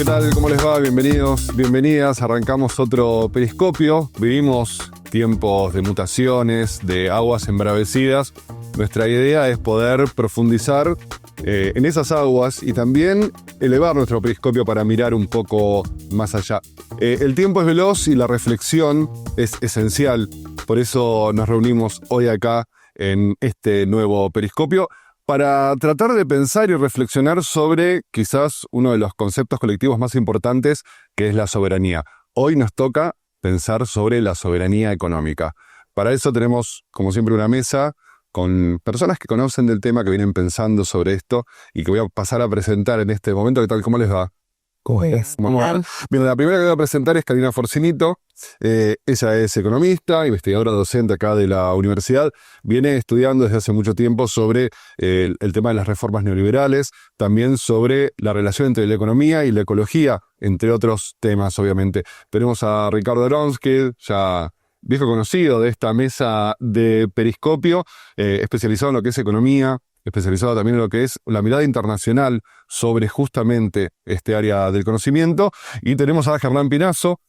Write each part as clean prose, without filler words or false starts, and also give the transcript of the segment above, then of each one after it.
tal? ¿Cómo les va? Bienvenidos, bienvenidas. Arrancamos otro periscopio. Vivimos tiempos de mutaciones, de aguas embravecidas. Nuestra idea es poder profundizar en esas aguas y también elevar nuestro periscopio para mirar un poco más allá. El tiempo es veloz y la reflexión es esencial. Por eso nos reunimos hoy acá en este nuevo periscopio para tratar de pensar y reflexionar sobre quizás uno de los conceptos colectivos más importantes, que es la soberanía. Hoy nos toca pensar sobre la soberanía económica. Para eso tenemos, como siempre, una mesa con personas que conocen del tema, que vienen pensando sobre esto y que voy a pasar a presentar en este momento. ¿Qué tal? ¿Cómo les va? ¿Cómo es? Bien, la primera que voy a presentar es Karina Forcinito. Ella es economista, investigadora docente acá de la universidad. Viene estudiando desde hace mucho tiempo sobre el tema de las reformas neoliberales, también sobre la relación entre la economía y la ecología, entre otros temas, obviamente. Tenemos a Ricardo Aronsky, ya viejo conocido de esta mesa de periscopio, especializado en lo que es economía, especializado también en lo que es la mirada internacional sobre justamente este área del conocimiento. Y tenemos a Germán Pinazo.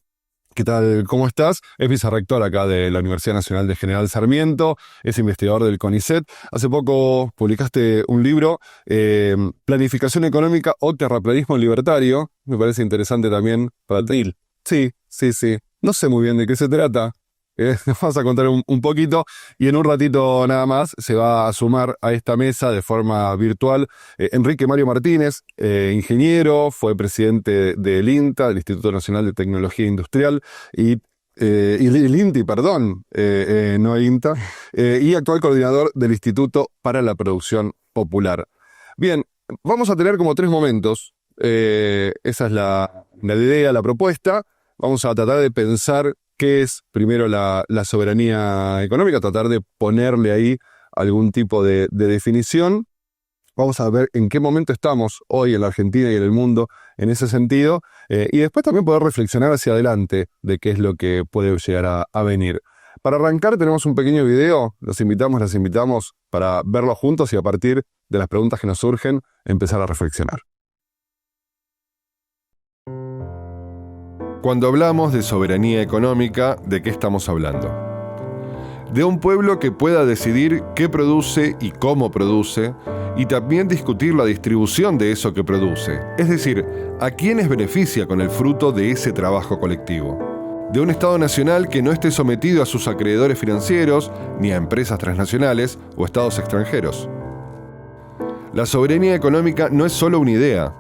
¿Qué tal? ¿Cómo estás? Es vicerrector acá de la Universidad Nacional de General Sarmiento, es investigador del CONICET. Hace poco publicaste un libro, Planificación Económica o Terraplanismo Libertario. Me parece interesante también para ti. Sí. No sé muy bien de qué se trata. Nos vas a contar un poquito y en un ratito nada más se va a sumar a esta mesa de forma virtual Enrique Mario Martínez, ingeniero, fue presidente del INTA, del Instituto Nacional de Tecnología Industrial, y el INTI, perdón, no INTA, y actual coordinador del Instituto para la Producción Popular. Bien, vamos a tener como 3 momentos, esa es la idea, la propuesta. Vamos a tratar de pensar qué es primero la soberanía económica, tratar de ponerle ahí algún tipo de definición. Vamos a ver en qué momento estamos hoy en la Argentina y en el mundo en ese sentido, y después también poder reflexionar hacia adelante de qué es lo que puede llegar a venir. Para arrancar tenemos un pequeño video, las invitamos para verlo juntos y a partir de las preguntas que nos surgen empezar a reflexionar. Cuando hablamos de soberanía económica, ¿de qué estamos hablando? De un pueblo que pueda decidir qué produce y cómo produce, y también discutir la distribución de eso que produce, es decir, a quiénes beneficia con el fruto de ese trabajo colectivo. De un Estado nacional que no esté sometido a sus acreedores financieros, ni a empresas transnacionales o estados extranjeros. La soberanía económica no es solo una idea.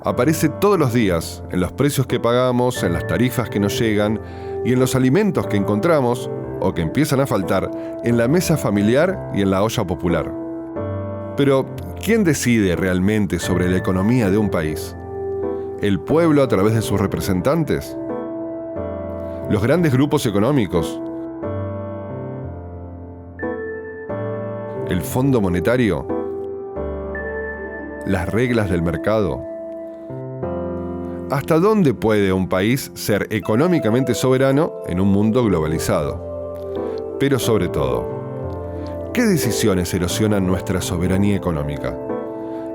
Aparece todos los días, en los precios que pagamos, en las tarifas que nos llegan y en los alimentos que encontramos, o que empiezan a faltar, en la mesa familiar y en la olla popular. Pero, ¿quién decide realmente sobre la economía de un país? ¿El pueblo a través de sus representantes? ¿Los grandes grupos económicos? ¿El Fondo Monetario? ¿Las reglas del mercado? ¿Hasta dónde puede un país ser económicamente soberano en un mundo globalizado? Pero sobre todo, ¿qué decisiones erosionan nuestra soberanía económica?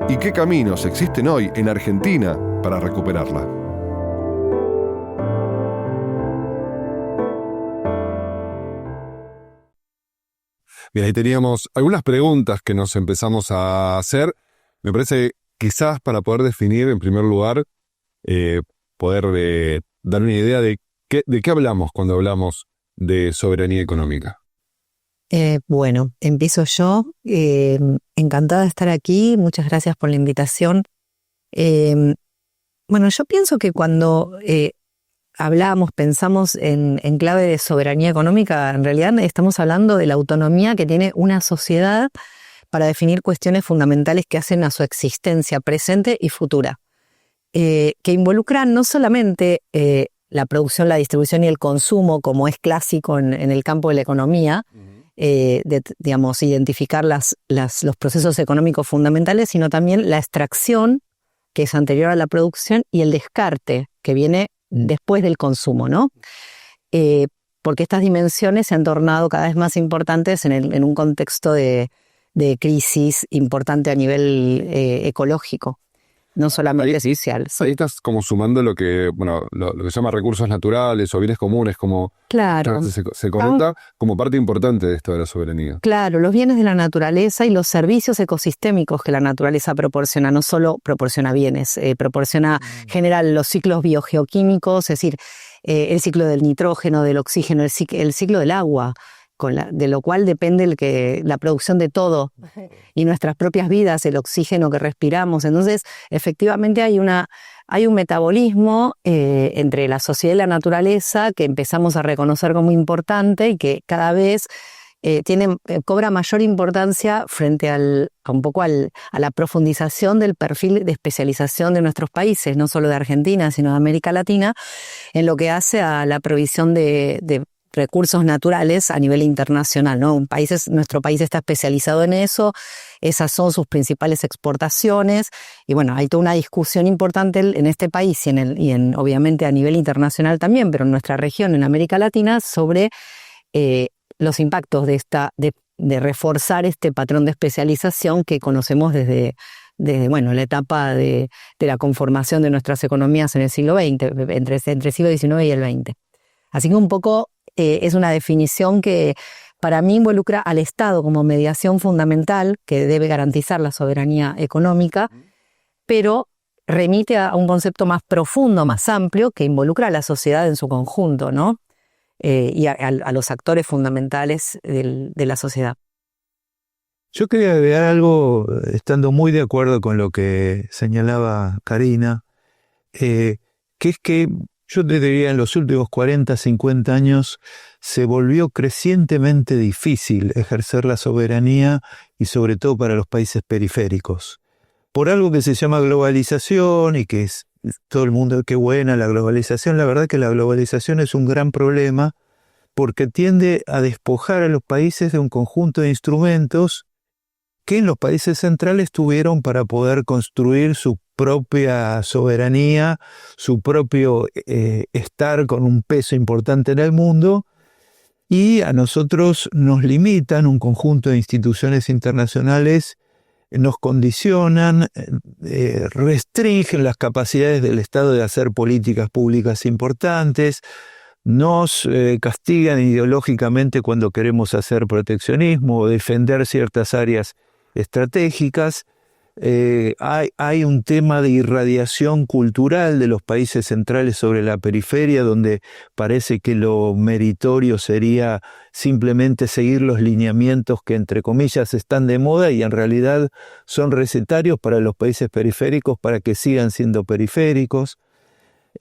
¿Y qué caminos existen hoy en Argentina para recuperarla? Bien, ahí teníamos algunas preguntas que nos empezamos a hacer. Me parece quizás para poder definir en primer lugar, poder dar una idea de qué hablamos cuando hablamos de soberanía económica. Bueno, empiezo yo. Encantada de estar aquí. Muchas gracias por la invitación. Bueno, yo pienso que cuando pensamos en clave de soberanía económica, en realidad estamos hablando de la autonomía que tiene una sociedad para definir cuestiones fundamentales que hacen a su existencia presente y futura. Que involucran no solamente la producción, la distribución y el consumo, como es clásico en el campo de la economía, identificar los procesos económicos fundamentales, sino también la extracción, que es anterior a la producción, y el descarte, que viene después del consumo, ¿no? Porque estas dimensiones se han tornado cada vez más importantes en un contexto de crisis importante a nivel ecológico. no solamente Ahí- sociales. Ahí estás como sumando lo que se llama recursos naturales o bienes comunes, como Claro. se conecta como parte importante de esto de la soberanía. Claro, los bienes de la naturaleza y los servicios ecosistémicos que la naturaleza proporciona, no solo proporciona bienes, proporciona en general los ciclos biogeoquímicos, es decir, el ciclo del nitrógeno, del oxígeno, el ciclo del agua, de lo cual depende la producción de todo y nuestras propias vidas, el oxígeno que respiramos. Entonces, efectivamente hay un metabolismo entre la sociedad y la naturaleza que empezamos a reconocer como importante y que cada vez cobra mayor importancia frente a la profundización del perfil de especialización de nuestros países, no solo de Argentina, sino de América Latina, en lo que hace a la provisión de recursos naturales a nivel internacional, ¿no? Nuestro país está especializado en eso, esas son sus principales exportaciones, y bueno, hay toda una discusión importante en este país y obviamente a nivel internacional también, pero en nuestra región, en América Latina, sobre los impactos de reforzar este patrón de especialización que conocemos desde la etapa de la conformación de nuestras economías en el siglo XX, entre el siglo XIX y el XX. Así que un poco es una definición que para mí involucra al Estado como mediación fundamental que debe garantizar la soberanía económica, pero remite a un concepto más profundo, más amplio, que involucra a la sociedad en su conjunto, ¿no? Y a los actores fundamentales de la sociedad. Yo quería agregar algo, estando muy de acuerdo con lo que señalaba Karina, que es que yo te diría en los últimos 40, 50 años se volvió crecientemente difícil ejercer la soberanía y sobre todo para los países periféricos. Por algo que se llama globalización y que es todo el mundo, qué buena la globalización. La verdad que la globalización es un gran problema porque tiende a despojar a los países de un conjunto de instrumentos que en los países centrales tuvieron para poder construir su propia soberanía, su propio estar con un peso importante en el mundo, y a nosotros nos limitan un conjunto de instituciones internacionales, nos condicionan, restringen las capacidades del Estado de hacer políticas públicas importantes, nos castigan ideológicamente cuando queremos hacer proteccionismo o defender ciertas áreas estratégicas. Hay un tema de irradiación cultural de los países centrales sobre la periferia, donde parece que lo meritorio sería simplemente seguir los lineamientos que entre comillas están de moda y en realidad son recetarios para los países periféricos para que sigan siendo periféricos.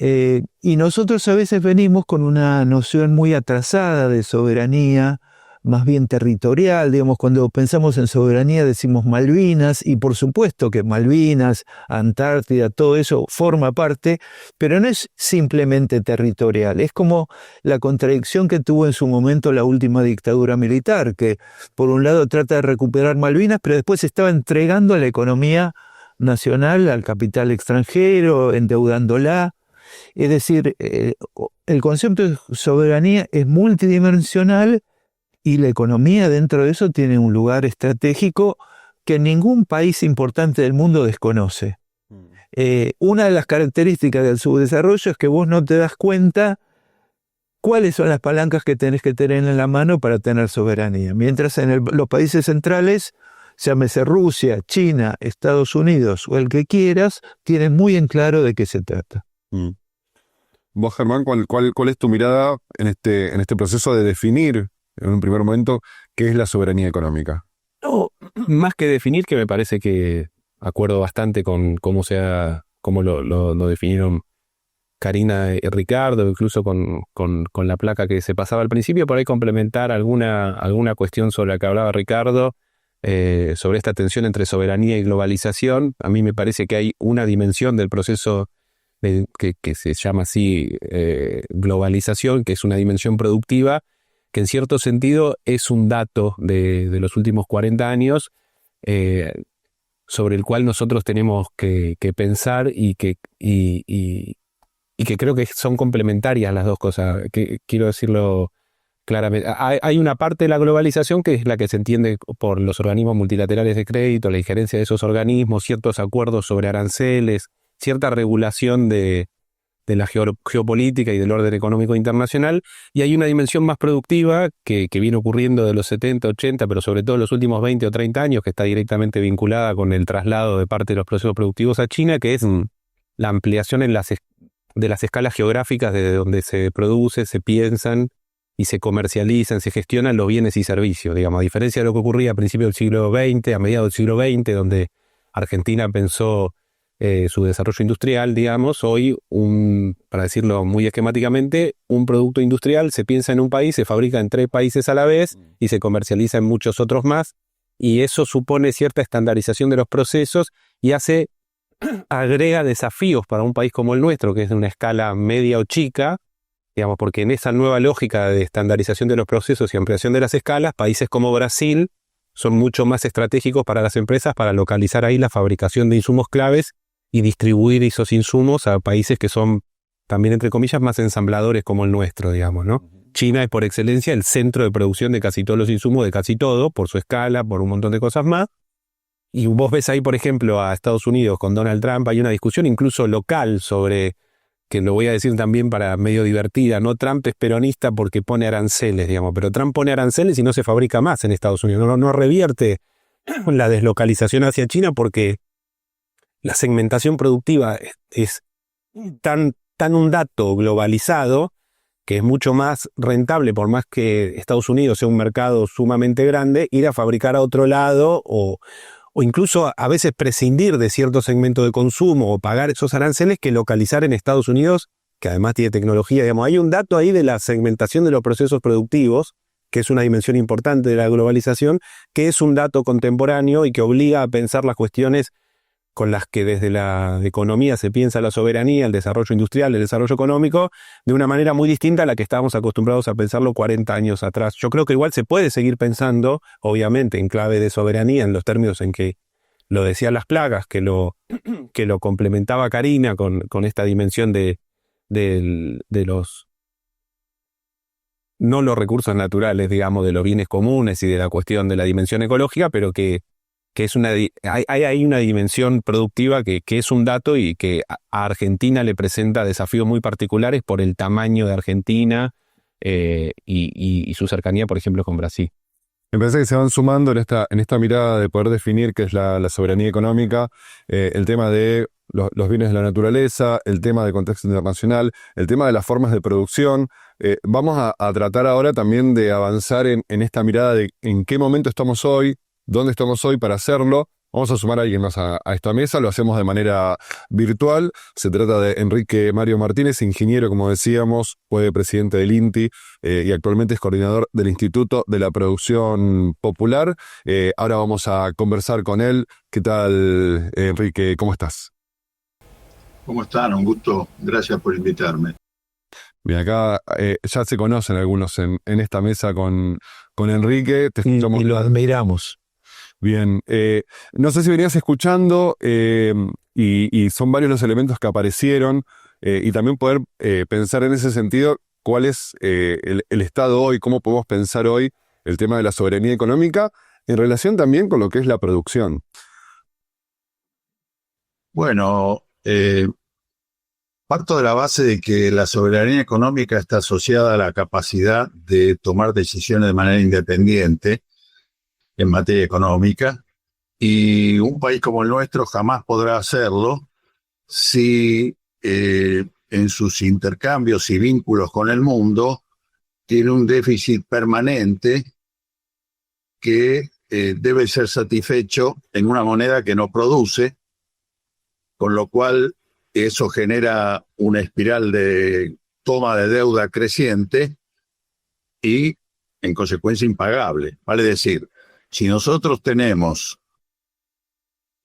Y nosotros a veces venimos con una noción muy atrasada de soberanía, más bien territorial, digamos, cuando pensamos en soberanía decimos Malvinas, y por supuesto que Malvinas, Antártida, todo eso forma parte, pero no es simplemente territorial, es como la contradicción que tuvo en su momento la última dictadura militar, que por un lado trata de recuperar Malvinas, pero después estaba entregando a la economía nacional, al capital extranjero, endeudándola. Es decir, el concepto de soberanía es multidimensional y la economía dentro de eso tiene un lugar estratégico que ningún país importante del mundo desconoce. Una de las características del subdesarrollo es que vos no te das cuenta cuáles son las palancas que tenés que tener en la mano para tener soberanía. Mientras en los países centrales, llámese Rusia, China, Estados Unidos o el que quieras, tienen muy en claro de qué se trata. Vos, Germán, ¿cuál es tu mirada en este proceso de definir en un primer momento qué es la soberanía económica? No, más que definir, que me parece que acuerdo bastante con cómo lo definieron Karina y Ricardo, incluso con la placa que se pasaba al principio, por ahí complementar alguna cuestión sobre la que hablaba Ricardo, sobre esta tensión entre soberanía y globalización. A mí me parece que hay una dimensión del proceso que se llama así globalización, que es una dimensión productiva, que en cierto sentido es un dato de los últimos 40 años sobre el cual nosotros tenemos que pensar y que creo que son complementarias las dos cosas. Quiero decirlo claramente. Hay una parte de la globalización que es la que se entiende por los organismos multilaterales de crédito, la injerencia de esos organismos, ciertos acuerdos sobre aranceles, cierta regulación de la geopolítica y del orden económico internacional, y hay una dimensión más productiva que viene ocurriendo de los 70, 80, pero sobre todo en los últimos 20 o 30 años, que está directamente vinculada con el traslado de parte de los procesos productivos a China, que es la ampliación de las escalas geográficas desde donde se produce, se piensan y se comercializan, se gestionan los bienes y servicios, digamos, a diferencia de lo que ocurría a principios del siglo XX, a mediados del siglo XX, donde Argentina pensó su desarrollo industrial, digamos, hoy, para decirlo muy esquemáticamente, un producto industrial se piensa en un país, se fabrica en 3 países a la vez y se comercializa en muchos otros más, y eso supone cierta estandarización de los procesos y agrega desafíos para un país como el nuestro, que es de una escala media o chica, digamos, porque en esa nueva lógica de estandarización de los procesos y ampliación de las escalas, países como Brasil son mucho más estratégicos para las empresas para localizar ahí la fabricación de insumos claves y distribuir esos insumos a países que son también, entre comillas, más ensambladores como el nuestro, digamos, ¿no? China es por excelencia el centro de producción de casi todos los insumos, de casi todo, por su escala, por un montón de cosas más. Y vos ves ahí, por ejemplo, a Estados Unidos con Donald Trump, hay una discusión incluso local sobre, que lo voy a decir también para medio divertida, ¿no? Trump es peronista porque pone aranceles, digamos, pero Trump pone aranceles y no se fabrica más en Estados Unidos, no revierte la deslocalización hacia China porque la segmentación productiva es tan un dato globalizado que es mucho más rentable, por más que Estados Unidos sea un mercado sumamente grande, ir a fabricar a otro lado o incluso a veces prescindir de cierto segmento de consumo o pagar esos aranceles que localizar en Estados Unidos, que además tiene tecnología. Digamos, hay un dato ahí de la segmentación de los procesos productivos, que es una dimensión importante de la globalización, que es un dato contemporáneo y que obliga a pensar las cuestiones con las que desde la economía se piensa la soberanía, el desarrollo industrial, el desarrollo económico, de una manera muy distinta a la que estábamos acostumbrados a pensarlo 40 años atrás. Yo creo que igual se puede seguir pensando, obviamente, en clave de soberanía, en los términos en que lo decían las plagas, que lo complementaba Karina con esta dimensión de los, no los recursos naturales, digamos, de los bienes comunes y de la cuestión de la dimensión ecológica, pero que es hay una dimensión productiva que es un dato y que a Argentina le presenta desafíos muy particulares por el tamaño de Argentina y su cercanía, por ejemplo, con Brasil. Me parece que se van sumando en esta mirada de poder definir qué es la soberanía económica, el tema de los bienes de la naturaleza, el tema del contexto internacional, el tema de las formas de producción. Vamos a tratar ahora también de avanzar en esta mirada de en qué momento estamos hoy, dónde estamos hoy para hacerlo. Vamos a sumar a alguien más a esta mesa, lo hacemos de manera virtual. Se trata de Enrique Mario Martínez, ingeniero, como decíamos, fue presidente del INTI y actualmente es coordinador del Instituto de la Producción Popular. Ahora vamos a conversar con él. ¿Qué tal, Enrique? ¿Cómo estás? ¿Cómo están? Un gusto. Gracias por invitarme. Bien, acá ya se conocen algunos en esta mesa con Enrique. Y lo admiramos. Bien, no sé si venías escuchando y son varios los elementos que aparecieron y también poder pensar en ese sentido cuál es el estado hoy, cómo podemos pensar hoy el tema de la soberanía económica en relación también con lo que es la producción. Bueno, parto de la base de que la soberanía económica está asociada a la capacidad de tomar decisiones de manera independiente en materia económica, y un país como el nuestro jamás podrá hacerlo si en sus intercambios y vínculos con el mundo tiene un déficit permanente que debe ser satisfecho en una moneda que no produce, con lo cual eso genera una espiral de toma de deuda creciente y, en consecuencia, impagable. Vale decir, si nosotros tenemos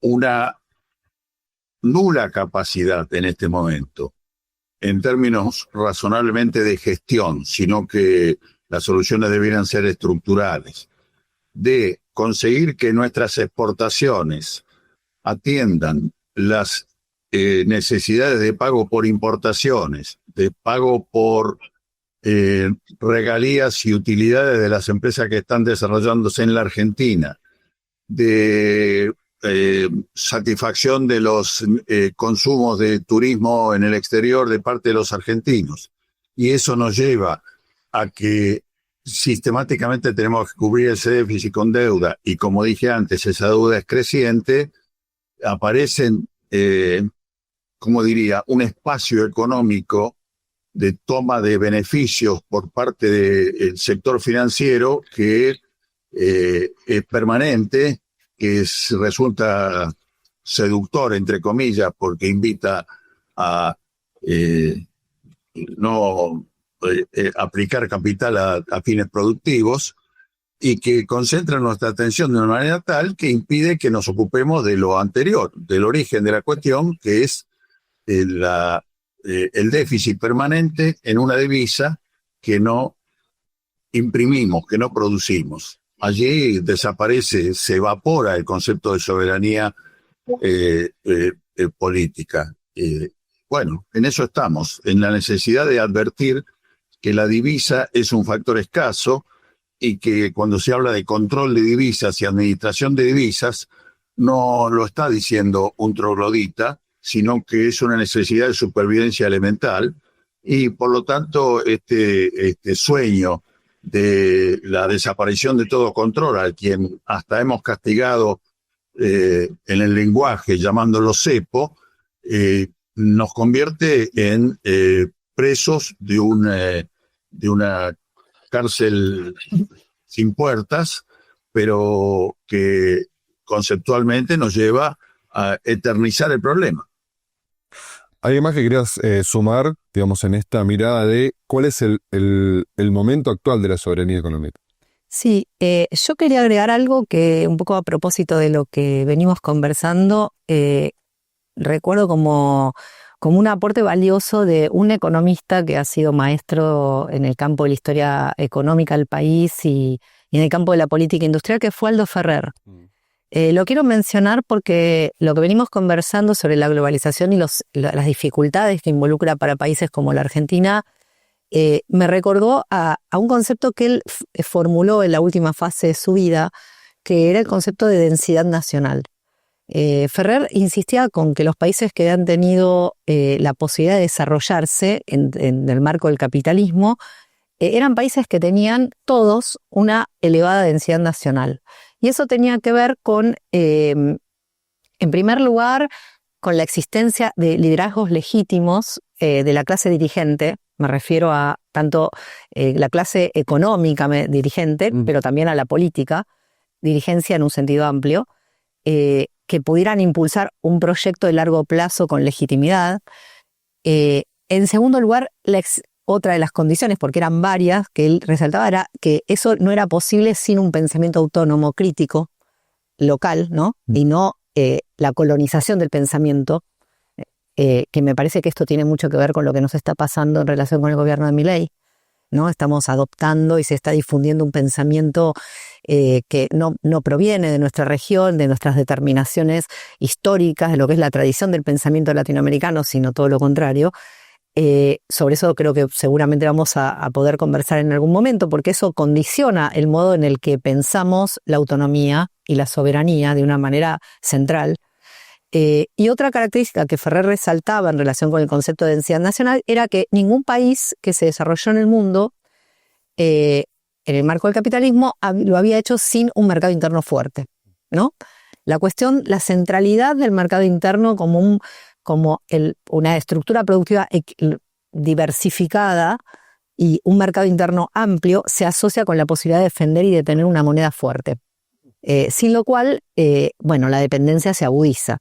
una nula capacidad en este momento, en términos razonablemente de gestión, sino que las soluciones debieran ser estructurales, de conseguir que nuestras exportaciones atiendan las necesidades de pago por importaciones, de pago por regalías y utilidades de las empresas que están desarrollándose en la Argentina, de satisfacción de los consumos de turismo en el exterior de parte de los argentinos. Y eso nos lleva a que sistemáticamente tenemos que cubrir ese déficit con deuda, y como dije antes, esa deuda es creciente, aparecen, como diría, un espacio económico de toma de beneficios por parte del sector financiero que es permanente, que resulta seductor, entre comillas, porque invita a no aplicar capital a fines productivos, y que concentra nuestra atención de una manera tal que impide que nos ocupemos de lo anterior, del origen de la cuestión, que es el déficit permanente en una divisa que no imprimimos, que no producimos. Allí desaparece, se evapora el concepto de soberanía política. Bueno, en eso estamos, en la necesidad de advertir que la divisa es un factor escaso, y que cuando se habla de control de divisas y administración de divisas, no lo está diciendo un troglodita, sino que es una necesidad de supervivencia elemental, y por lo tanto este sueño de la desaparición de todo control, al quien hasta hemos castigado en el lenguaje llamándolo cepo, nos convierte en presos de una cárcel sin puertas, pero que conceptualmente nos lleva a eternizar el problema. ¿Hay más que querías sumar, digamos, en esta mirada de cuál es el momento actual de la soberanía económica? Sí, yo quería agregar algo que un poco a propósito de lo que venimos conversando, recuerdo como un aporte valioso de un economista que ha sido maestro en el campo de la historia económica del país y en el campo de la política industrial, que fue Aldo Ferrer. Lo quiero mencionar porque lo que venimos conversando sobre la globalización y las dificultades que involucra para países como la Argentina, me recordó a un concepto que él formuló en la última fase de su vida, que era el concepto de densidad nacional. Ferrer insistía con que los países que han tenido la posibilidad de desarrollarse en el marco del capitalismo eran países que tenían todos una elevada densidad nacional. Y eso tenía que ver con, en primer lugar, con la existencia de liderazgos legítimos de la clase dirigente. Me refiero a tanto la clase económica dirigente, pero también a la política, dirigencia en un sentido amplio, que pudieran impulsar un proyecto de largo plazo con legitimidad. En segundo lugar, otra de las condiciones, porque eran varias, que él resaltaba, era que eso no era posible sin un pensamiento autónomo, crítico, local, ¿no? Y no la colonización del pensamiento, que me parece que esto tiene mucho que ver con lo que nos está pasando en relación con el gobierno de Milei, ¿no? Estamos adoptando y se está difundiendo un pensamiento que no proviene de nuestra región, de nuestras determinaciones históricas, de lo que es la tradición del pensamiento latinoamericano, sino todo lo contrario. Sobre eso creo que seguramente vamos a poder conversar en algún momento, porque eso condiciona el modo en el que pensamos la autonomía y la soberanía de una manera central. Y otra característica que Ferrer resaltaba en relación con el concepto de densidad nacional era que ningún país que se desarrolló en el mundo en el marco del capitalismo lo había hecho sin un mercado interno fuerte, ¿no? La centralidad del mercado interno como una estructura productiva diversificada y un mercado interno amplio se asocia con la posibilidad de defender y de tener una moneda fuerte. Sin lo cual, la dependencia se agudiza,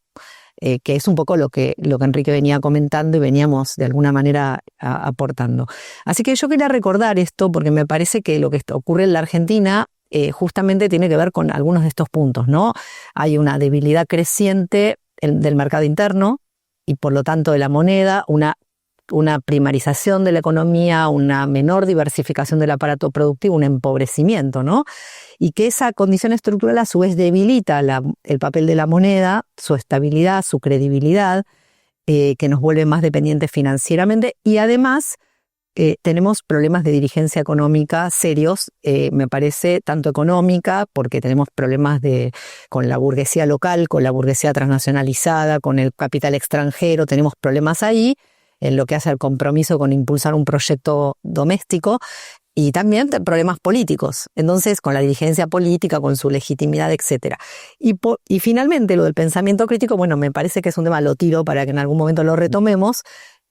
que es un poco lo que Enrique venía comentando y veníamos de alguna manera aportando. Así que yo quería recordar esto porque me parece que lo que ocurre en la Argentina justamente tiene que ver con algunos de estos puntos, ¿no? Hay una debilidad creciente del mercado interno y por lo tanto de la moneda, una primarización de la economía, una menor diversificación del aparato productivo, un empobrecimiento, ¿no? Y que esa condición estructural a su vez debilita el papel de la moneda, su estabilidad, su credibilidad, que nos vuelve más dependientes financieramente y además tenemos problemas de dirigencia económica serios, me parece, tanto económica, porque tenemos problemas con la burguesía local, con la burguesía transnacionalizada, con el capital extranjero, tenemos problemas ahí, en lo que hace al compromiso con impulsar un proyecto doméstico, y también problemas políticos, entonces con la dirigencia política, con su legitimidad, etcétera. Y finalmente lo del pensamiento crítico, bueno, me parece que es un tema, lo tiro para que en algún momento lo retomemos,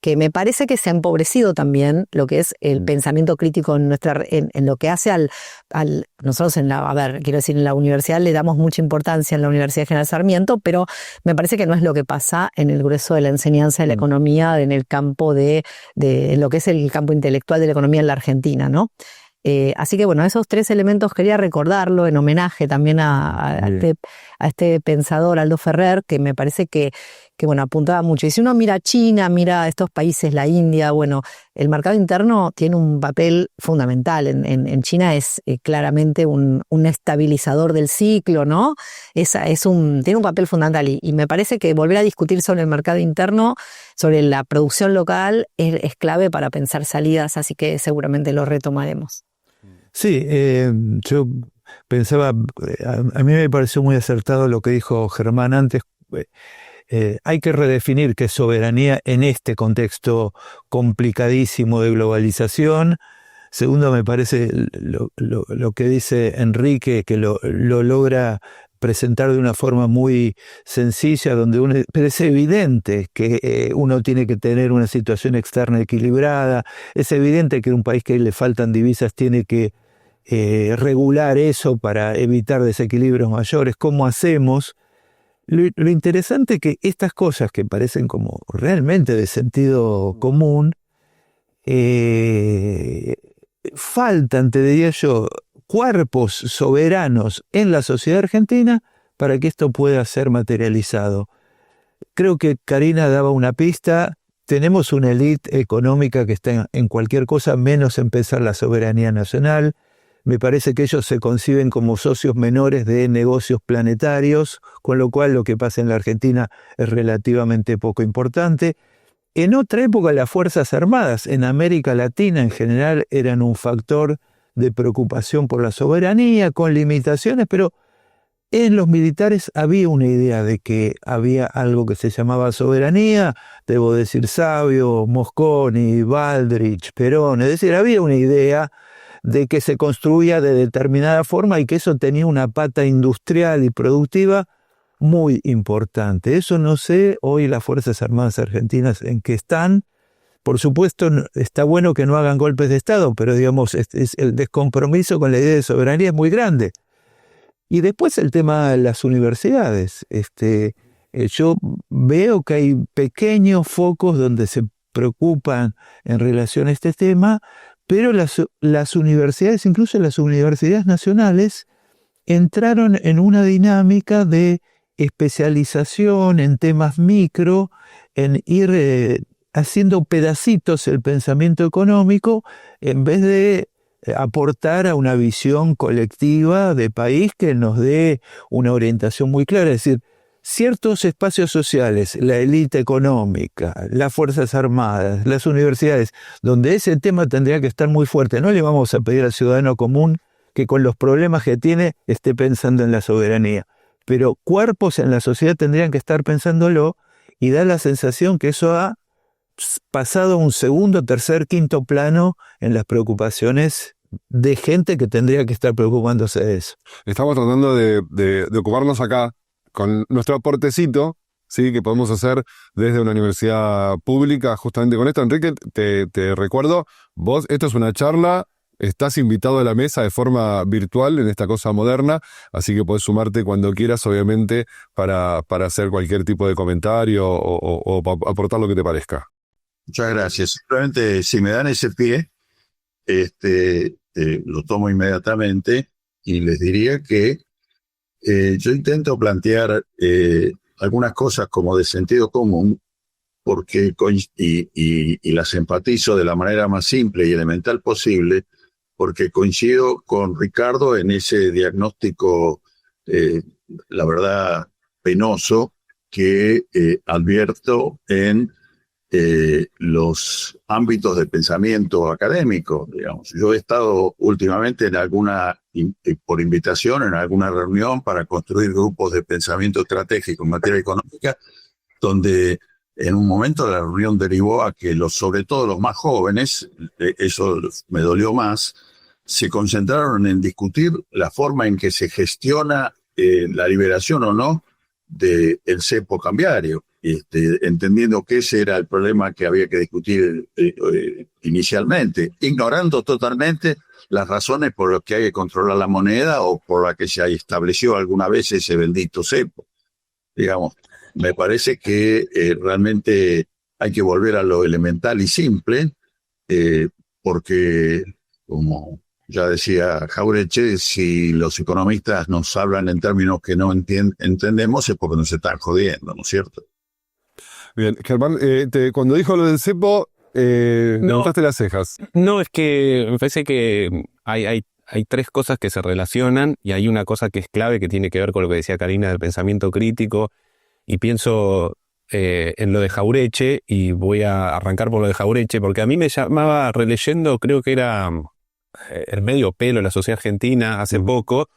que me parece que se ha empobrecido también lo que es el pensamiento crítico en lo que hace nosotros en la universidad le damos mucha importancia en la Universidad General Sarmiento, pero me parece que no es lo que pasa en el grueso de la enseñanza de la economía, en el campo de lo que es el campo intelectual de la economía en la Argentina, ¿no? Así que bueno, esos 3 elementos quería recordarlo en homenaje también a este pensador, Aldo Ferrer, que me parece que bueno, apuntaba mucho. Y si uno mira China, mira estos países, la India, bueno, el mercado interno tiene un papel fundamental. En China es claramente un estabilizador del ciclo, ¿no? Tiene un papel fundamental y me parece que volver a discutir sobre el mercado interno, sobre la producción local, es clave para pensar salidas, así que seguramente lo retomaremos. Sí, yo pensaba, a mí me pareció muy acertado lo que dijo Germán antes. Hay que redefinir qué es soberanía en este contexto complicadísimo de globalización. Segundo, me parece lo que dice Enrique, que lo logra presentar de una forma muy sencilla, pero es evidente que uno tiene que tener una situación externa equilibrada, es evidente que un país que le faltan divisas tiene que regular eso para evitar desequilibrios mayores. ¿Cómo hacemos? Lo interesante es que estas cosas que parecen como realmente de sentido común, faltan, te diría yo, cuerpos soberanos en la sociedad argentina para que esto pueda ser materializado. Creo que Karina daba una pista. Tenemos una élite económica que está en cualquier cosa menos en pensar la soberanía nacional. Me parece que ellos se conciben como socios menores de negocios planetarios, con lo cual lo que pasa en la Argentina es relativamente poco importante. En otra época las Fuerzas Armadas en América Latina en general eran un factor de preocupación por la soberanía, con limitaciones, pero en los militares había una idea de que había algo que se llamaba soberanía, debo decir Savio, Mosconi, Baldrich, Perón, es decir, había una idea de que se construía de determinada forma y que eso tenía una pata industrial y productiva muy importante. Eso no sé hoy las Fuerzas Armadas Argentinas en qué están. Por supuesto, está bueno que no hagan golpes de Estado, pero digamos, el descompromiso con la idea de soberanía es muy grande. Y después el tema de las universidades. Yo veo que hay pequeños focos donde se preocupan en relación a este tema, pero las universidades, incluso las universidades nacionales, entraron en una dinámica de especialización en temas micro, en ir haciendo pedacitos el pensamiento económico, en vez de aportar a una visión colectiva de país que nos dé una orientación muy clara. Es decir, ciertos espacios sociales, la élite económica, las Fuerzas Armadas, las universidades, donde ese tema tendría que estar muy fuerte. No le vamos a pedir al ciudadano común que con los problemas que tiene esté pensando en la soberanía, pero cuerpos en la sociedad tendrían que estar pensándolo, y da la sensación que eso ha pasado a un segundo, tercer, quinto plano en las preocupaciones de gente que tendría que estar preocupándose de eso. Estamos tratando de ocuparnos acá con nuestro aportecito, ¿sí?, que podemos hacer desde una universidad pública justamente con esto. Enrique, te recuerdo, vos, esto es una charla, estás invitado a la mesa de forma virtual en esta cosa moderna, así que podés sumarte cuando quieras, obviamente, para hacer cualquier tipo de comentario o aportar lo que te parezca. Muchas gracias. Simplemente, si me dan ese pie, lo tomo inmediatamente y les diría que yo intento plantear algunas cosas como de sentido común, porque y las empatizo de la manera más simple y elemental posible, porque coincido con Ricardo en ese diagnóstico, la verdad, penoso que advierto en los ámbitos de pensamiento académico, digamos. Yo he estado últimamente por invitación, en alguna reunión para construir grupos de pensamiento estratégico en materia económica, donde en un momento la reunión derivó a que sobre todo los más jóvenes, eso me dolió más, se concentraron en discutir la forma en que se gestiona la liberación o no del cepo cambiario, entendiendo que ese era el problema que había que discutir inicialmente, ignorando totalmente las razones por las que hay que controlar la moneda o por las que se estableció alguna vez ese bendito cepo. Digamos, me parece que realmente hay que volver a lo elemental y simple, porque, como ya decía Jauretche, si los economistas nos hablan en términos que no entendemos es porque nos están jodiendo, ¿no es cierto? Bien, Germán, cuando dijo lo del cepo, levantaste las cejas. No, es que me parece que hay tres cosas que se relacionan y hay una cosa que es clave que tiene que ver con lo que decía Karina del pensamiento crítico, y pienso en lo de Jauretche, y voy a arrancar por lo de Jauretche porque a mí me llamaba, releyendo, creo que era El medio pelo en la sociedad argentina hace poco,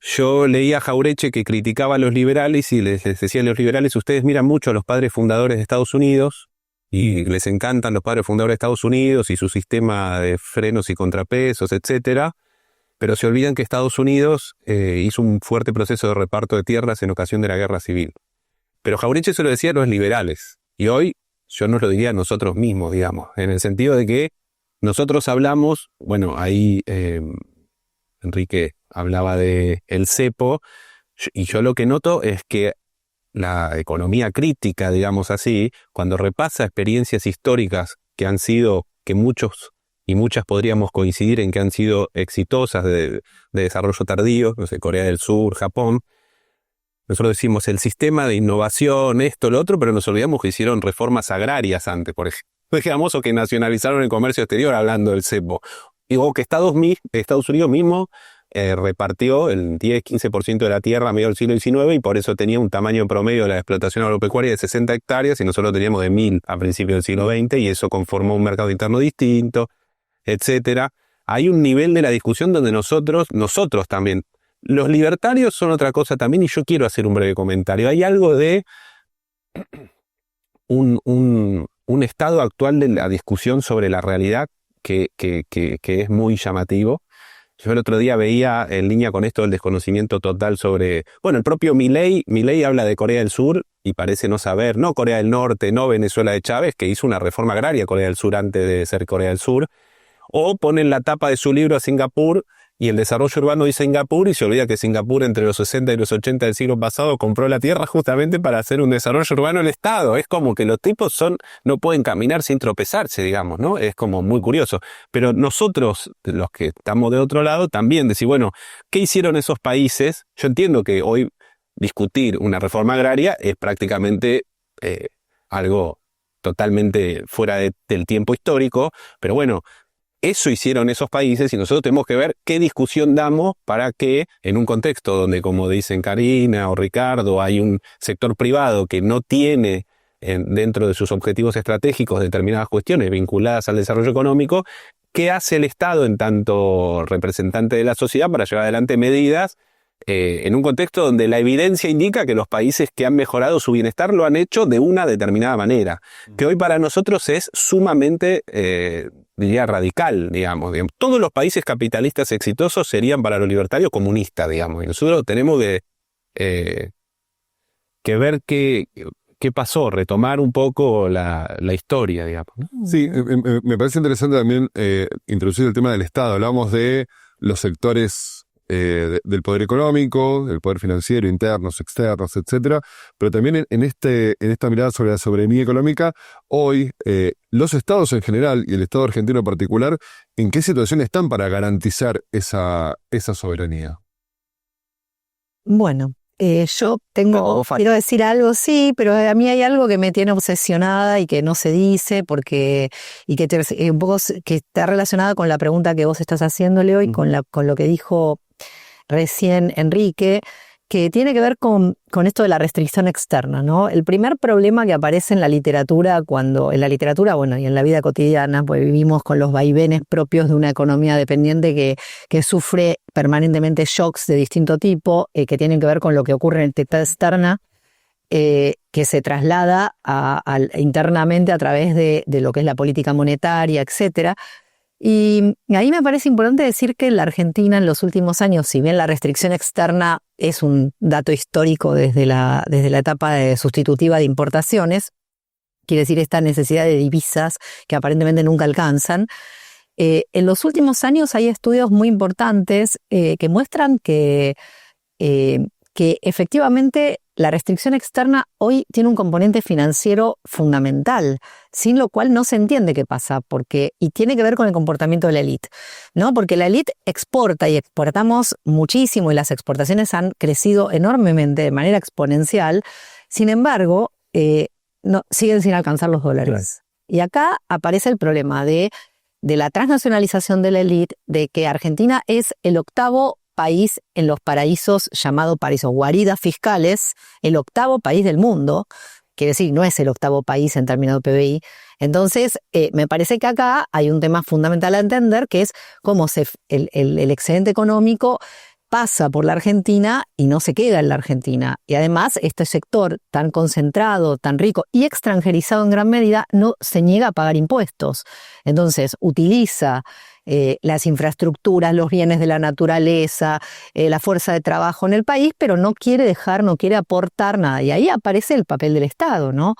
yo leía a Jauretche que criticaba a los liberales y les decía a los liberales: ustedes miran mucho a los padres fundadores de Estados Unidos y les encantan los padres fundadores de Estados Unidos y su sistema de frenos y contrapesos, etcétera, pero se olvidan que Estados Unidos hizo un fuerte proceso de reparto de tierras en ocasión de la guerra civil. Pero Jauretche se lo decía a los liberales, y hoy yo nos lo diría a nosotros mismos, digamos, en el sentido de que nosotros hablamos, bueno, ahí Enrique hablaba de el cepo, y yo lo que noto es que la economía crítica, digamos así, cuando repasa experiencias históricas que han sido, que muchos y muchas podríamos coincidir en que han sido exitosas de desarrollo tardío, no sé, Corea del Sur, Japón, nosotros decimos el sistema de innovación, esto, lo otro, pero nos olvidamos que hicieron reformas agrarias antes, por ejemplo, digamos, o que nacionalizaron el comercio exterior, hablando del cepo, o que Estados Unidos mismo repartió el 10-15% de la tierra a medio del siglo XIX, y por eso tenía un tamaño promedio de la explotación agropecuaria de 60 hectáreas y nosotros teníamos de 1000 a principios del siglo XX, y eso conformó un mercado interno distinto, etcétera. Hay un nivel de la discusión donde nosotros también, los libertarios son otra cosa también, y yo quiero hacer un breve comentario. Hay algo de un estado actual de la discusión sobre la realidad que es muy llamativo. Yo el otro día veía, en línea con esto del desconocimiento total sobre, bueno, el propio Milei habla de Corea del Sur y parece no saber, no Corea del Norte, no Venezuela de Chávez, que hizo una reforma agraria Corea del Sur antes de ser Corea del Sur, o pone en la tapa de su libro a Singapur y el desarrollo urbano de Singapur, y se olvida que Singapur entre los 60 y los 80 del siglo pasado compró la tierra justamente para hacer un desarrollo urbano del Estado. Es como que los tipos no pueden caminar sin tropezarse, digamos, ¿no? Es como muy curioso. Pero nosotros, los que estamos de otro lado, también decir, bueno, ¿qué hicieron esos países? Yo entiendo que hoy discutir una reforma agraria es prácticamente algo totalmente fuera del tiempo histórico, pero bueno, eso hicieron esos países y nosotros tenemos que ver qué discusión damos para que, en un contexto donde, como dicen Karina o Ricardo, hay un sector privado que no tiene dentro de sus objetivos estratégicos determinadas cuestiones vinculadas al desarrollo económico, ¿qué hace el Estado en tanto representante de la sociedad para llevar adelante medidas en un contexto donde la evidencia indica que los países que han mejorado su bienestar lo han hecho de una determinada manera, que hoy para nosotros es sumamente, diría, radical, digamos. Todos los países capitalistas exitosos serían para los libertarios comunistas, digamos, y nosotros tenemos que ver qué pasó, retomar un poco la historia, digamos, ¿no? Sí, me parece interesante también introducir el tema del Estado. Hablamos de los sectores del poder económico, del poder financiero, internos, externos, etcétera, pero también en esta mirada sobre la soberanía económica, hoy los estados en general y el Estado argentino en particular, ¿en qué situación están para garantizar esa soberanía? Bueno, yo quiero decir algo, sí, pero a mí hay algo que me tiene obsesionada y que no se dice un poco que está relacionada con la pregunta que vos estás haciendo, Leo, y con lo que dijo recién Enrique, que tiene que ver con esto de la restricción externa, ¿no? El primer problema que aparece en la literatura, bueno, y en la vida cotidiana, pues vivimos con los vaivenes propios de una economía dependiente que sufre permanentemente shocks de distinto tipo, que tienen que ver con lo que ocurre en la actividad externa, que se traslada internamente a través de lo que es la política monetaria, etcétera. Y ahí me parece importante decir que la Argentina en los últimos años, si bien la restricción externa es un dato histórico desde la etapa sustitutiva de importaciones, quiere decir esta necesidad de divisas que aparentemente nunca alcanzan, en los últimos años hay estudios muy importantes que muestran que efectivamente la restricción externa hoy tiene un componente financiero fundamental, sin lo cual no se entiende qué pasa, y tiene que ver con el comportamiento de la élite, ¿no? Porque la élite exporta y exportamos muchísimo y las exportaciones han crecido enormemente de manera exponencial, sin embargo, siguen sin alcanzar los dólares. Claro. Y acá aparece el problema de la transnacionalización de la élite, de que Argentina es el octavo país en los paraísos, llamado paraísos guaridas fiscales, el octavo país del mundo, quiere decir, no es el octavo país en términos de PBI. Entonces, me parece que acá hay un tema fundamental a entender, que es cómo el excedente económico pasa por la Argentina y no se queda en la Argentina. Y además, este sector tan concentrado, tan rico y extranjerizado en gran medida, no se niega a pagar impuestos. Entonces, utiliza las infraestructuras, los bienes de la naturaleza, la fuerza de trabajo en el país, pero no quiere aportar nada. Y ahí aparece el papel del Estado, ¿no?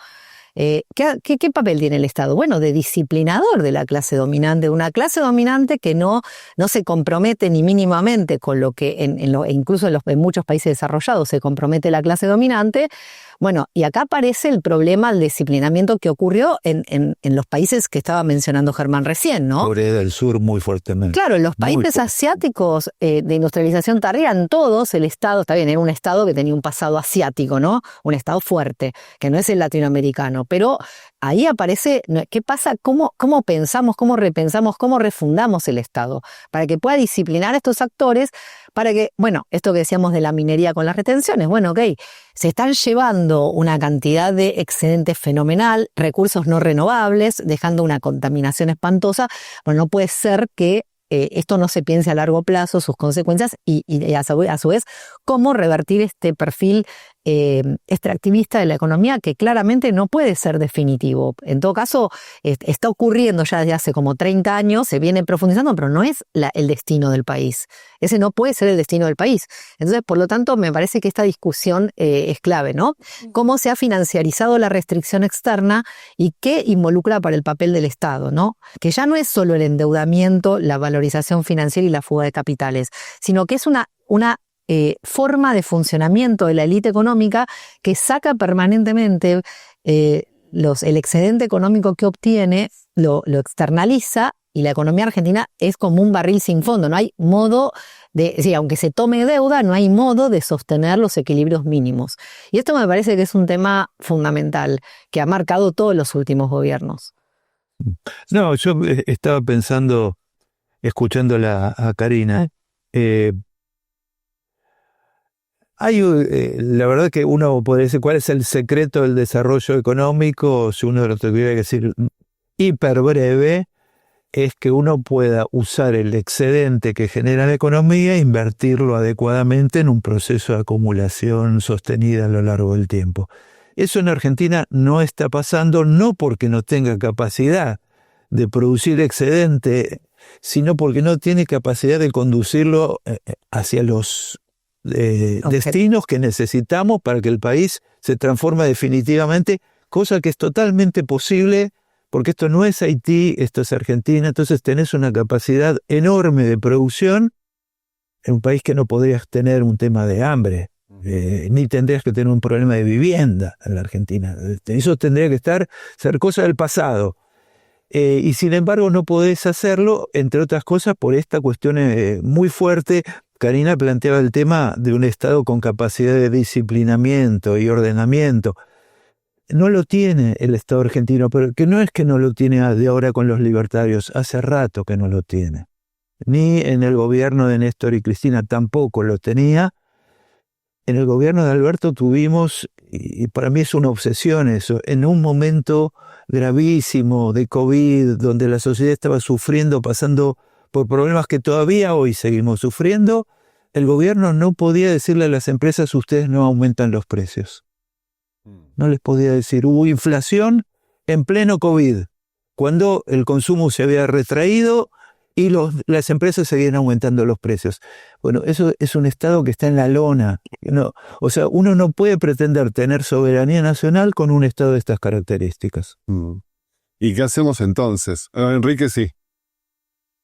¿Qué papel tiene el Estado? Bueno, de disciplinador de la clase dominante, una clase dominante que no se compromete ni mínimamente con lo que incluso en muchos países desarrollados se compromete la clase dominante. Bueno, y acá aparece el problema del disciplinamiento que ocurrió en los países que estaba mencionando Germán recién, ¿no? Corea del Sur muy fuertemente. Claro, en los países asiáticos de industrialización tardía, en todos el Estado, está bien, era un Estado que tenía un pasado asiático, ¿no? Un Estado fuerte, que no es el latinoamericano, pero ahí aparece, ¿qué pasa? ¿Cómo pensamos, cómo repensamos, cómo refundamos el Estado? Para que pueda disciplinar a estos actores, para que, bueno, esto que decíamos de la minería con las retenciones, bueno, ok, se están llevando una cantidad de excedentes fenomenal, recursos no renovables, dejando una contaminación espantosa. Bueno, no puede ser que esto no se piense a largo plazo, sus consecuencias y a su vez cómo revertir este perfil extractivista de la economía que claramente no puede ser definitivo. En todo caso, está ocurriendo ya desde hace como 30 años, se viene profundizando, pero no es el destino del país. Ese no puede ser el destino del país. Entonces, por lo tanto, me parece que esta discusión es clave, ¿no? Cómo se ha financiarizado la restricción externa y qué involucra para el papel del Estado, ¿no? Que ya no es solo el endeudamiento, la valorización financiera y la fuga de capitales, sino que es una forma de funcionamiento de la élite económica que saca permanentemente el excedente económico que obtiene, lo externaliza, y la economía argentina es como un barril sin fondo. No hay modo aunque se tome deuda, no hay modo de sostener los equilibrios mínimos. Y esto me parece que es un tema fundamental que ha marcado todos los últimos gobiernos. No, yo estaba pensando, escuchándola a Karina, la verdad que uno puede decir cuál es el secreto del desarrollo económico, si uno lo tuviera que decir hiper breve, es que uno pueda usar el excedente que genera la economía e invertirlo adecuadamente en un proceso de acumulación sostenida a lo largo del tiempo. Eso en Argentina no está pasando, no porque no tenga capacidad de producir excedente, sino porque no tiene capacidad de conducirlo hacia los destinos que necesitamos para que el país se transforme definitivamente, cosa que es totalmente posible, porque esto no es Haití, esto es Argentina. Entonces tenés una capacidad enorme de producción en un país que no podrías tener un tema de hambre, ni tendrías que tener un problema de vivienda en la Argentina. Eso tendría que ser cosa del pasado. Y sin embargo no podés hacerlo, entre otras cosas, por esta cuestión muy fuerte. Karina planteaba el tema de un Estado con capacidad de disciplinamiento y ordenamiento. No lo tiene el Estado argentino, pero que no es que no lo tiene de ahora con los libertarios, hace rato que no lo tiene. Ni en el gobierno de Néstor y Cristina tampoco lo tenía, en el gobierno de Alberto tuvimos, y para mí es una obsesión eso, en un momento gravísimo de COVID, donde la sociedad estaba sufriendo, pasando por problemas que todavía hoy seguimos sufriendo, el gobierno no podía decirle a las empresas, ustedes no aumentan los precios. No les podía decir, hubo inflación en pleno COVID, cuando el consumo se había retraído y las empresas seguían aumentando los precios. Bueno, eso es un Estado que está en la lona. No, o sea, uno no puede pretender tener soberanía nacional con un Estado de estas características. ¿Y qué hacemos entonces? Enrique, sí.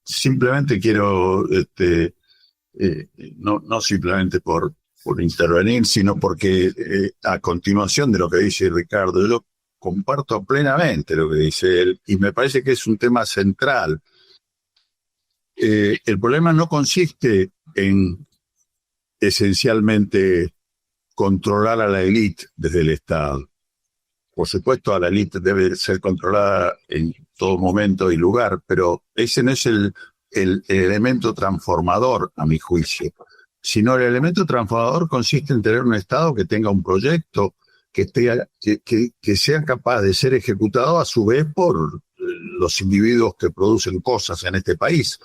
Simplemente quiero, no simplemente por intervenir, sino porque a continuación de lo que dice Ricardo, yo comparto plenamente lo que dice él, y me parece que es un tema central. El problema no consiste en esencialmente controlar a la élite desde el Estado. Por supuesto, a la élite debe ser controlada en todo momento y lugar, pero ese no es el elemento transformador, a mi juicio. Sino el elemento transformador consiste en tener un Estado que tenga un proyecto que sea capaz de ser ejecutado a su vez por los individuos que producen cosas en este país.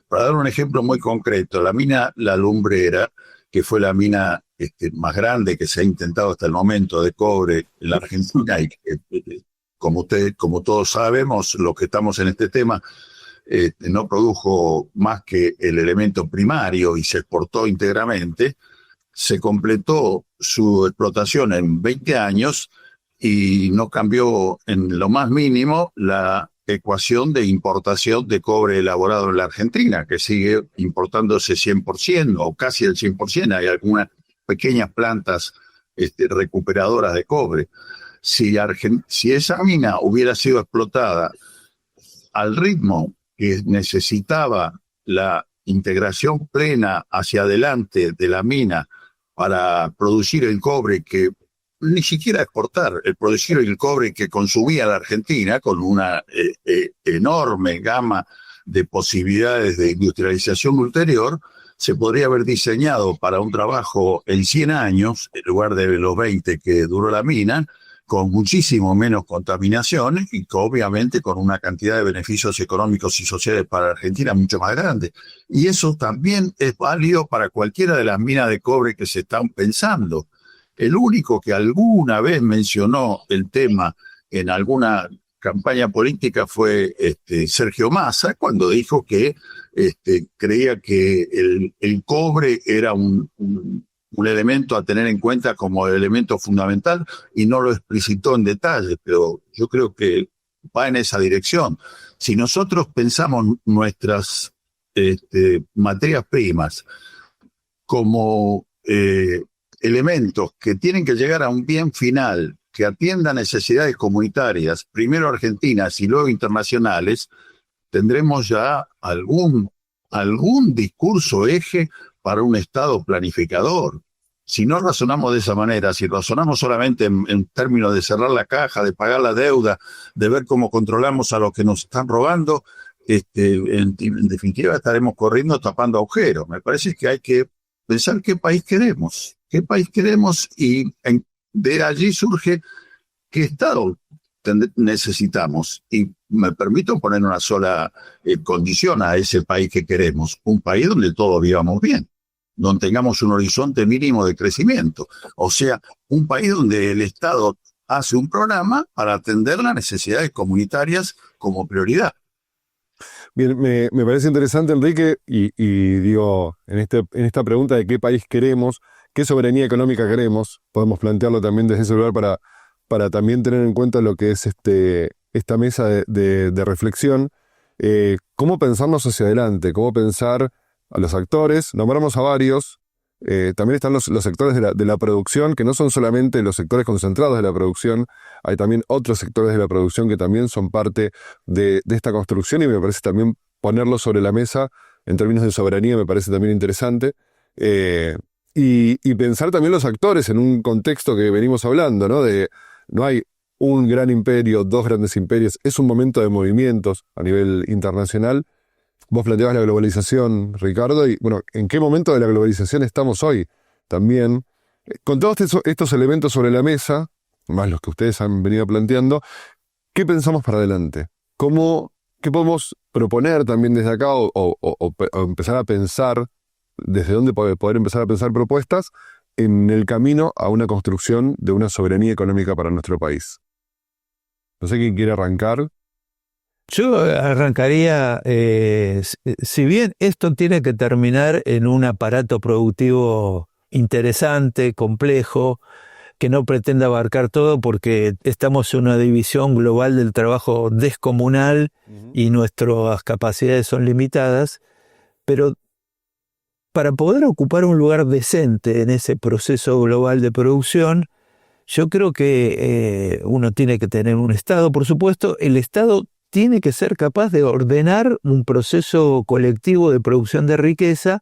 Para dar un ejemplo muy concreto, la mina La Lumbrera, que fue la mina más grande que se ha intentado hasta el momento de cobre en la Argentina, y que, como todos sabemos, los que estamos en este tema, no produjo más que el elemento primario y se exportó íntegramente. Se completó su explotación en 20 años y no cambió en lo más mínimo la ecuación de importación de cobre elaborado en la Argentina, que sigue importándose 100% o casi el 100%. Hay algunas pequeñas plantas recuperadoras de cobre. Si esa mina hubiera sido explotada al ritmo que necesitaba la integración plena hacia adelante de la mina para producir el cobre que ni siquiera exportar, el producir el cobre que consumía la Argentina con una enorme gama de posibilidades de industrialización ulterior, se podría haber diseñado para un trabajo en 100 años, en lugar de los 20 que duró la mina, con muchísimo menos contaminación y obviamente con una cantidad de beneficios económicos y sociales para Argentina mucho más grande. Y eso también es válido para cualquiera de las minas de cobre que se están pensando. El único que alguna vez mencionó el tema en alguna campaña política fue Sergio Massa, cuando dijo que creía que el cobre era un elemento a tener en cuenta como elemento fundamental, y no lo explicitó en detalle, pero yo creo que va en esa dirección. Si nosotros pensamos nuestras materias primas como elementos que tienen que llegar a un bien final, que atienda necesidades comunitarias, primero argentinas y luego internacionales, tendremos ya algún discurso eje para un Estado planificador. Si no razonamos de esa manera, si razonamos solamente en términos de cerrar la caja, de pagar la deuda, de ver cómo controlamos a los que nos están robando, en definitiva estaremos corriendo tapando agujeros. Me parece que hay que pensar qué país queremos y de allí surge qué Estado necesitamos. Y me permito poner una sola condición a ese país que queremos: un país donde todos vivamos bien, donde tengamos un horizonte mínimo de crecimiento. O sea, un país donde el Estado hace un programa para atender las necesidades comunitarias como prioridad. Bien, me parece interesante, Enrique, y digo, en esta pregunta de qué país queremos, qué soberanía económica queremos, podemos plantearlo también desde ese lugar para también tener en cuenta lo que es esta mesa de reflexión, cómo pensarnos hacia adelante, cómo pensar a los actores. Nombramos a varios, también están los sectores de la producción, que no son solamente los sectores concentrados de la producción, hay también otros sectores de la producción que también son parte de esta construcción, y me parece también ponerlo sobre la mesa en términos de soberanía me parece también interesante. Y pensar también los actores en un contexto que venimos hablando, ¿no? No hay un gran imperio, dos grandes imperios, es un momento de movimientos a nivel internacional. Vos planteabas la globalización, Ricardo, y bueno, ¿en qué momento de la globalización estamos hoy? También Con todos estos elementos sobre la mesa, más los que ustedes han venido planteando, ¿qué pensamos para adelante? ¿Qué podemos proponer también desde acá o empezar a pensar, desde dónde poder empezar a pensar propuestas en el camino a una construcción de una soberanía económica para nuestro país? No sé quién quiere arrancar. Yo arrancaría, si bien esto tiene que terminar en un aparato productivo interesante, complejo, que no pretenda abarcar todo porque estamos en una división global del trabajo descomunal y nuestras capacidades son limitadas, pero para poder ocupar un lugar decente en ese proceso global de producción, yo creo que uno tiene que tener un Estado, por supuesto. El Estado tiene que ser capaz de ordenar un proceso colectivo de producción de riqueza.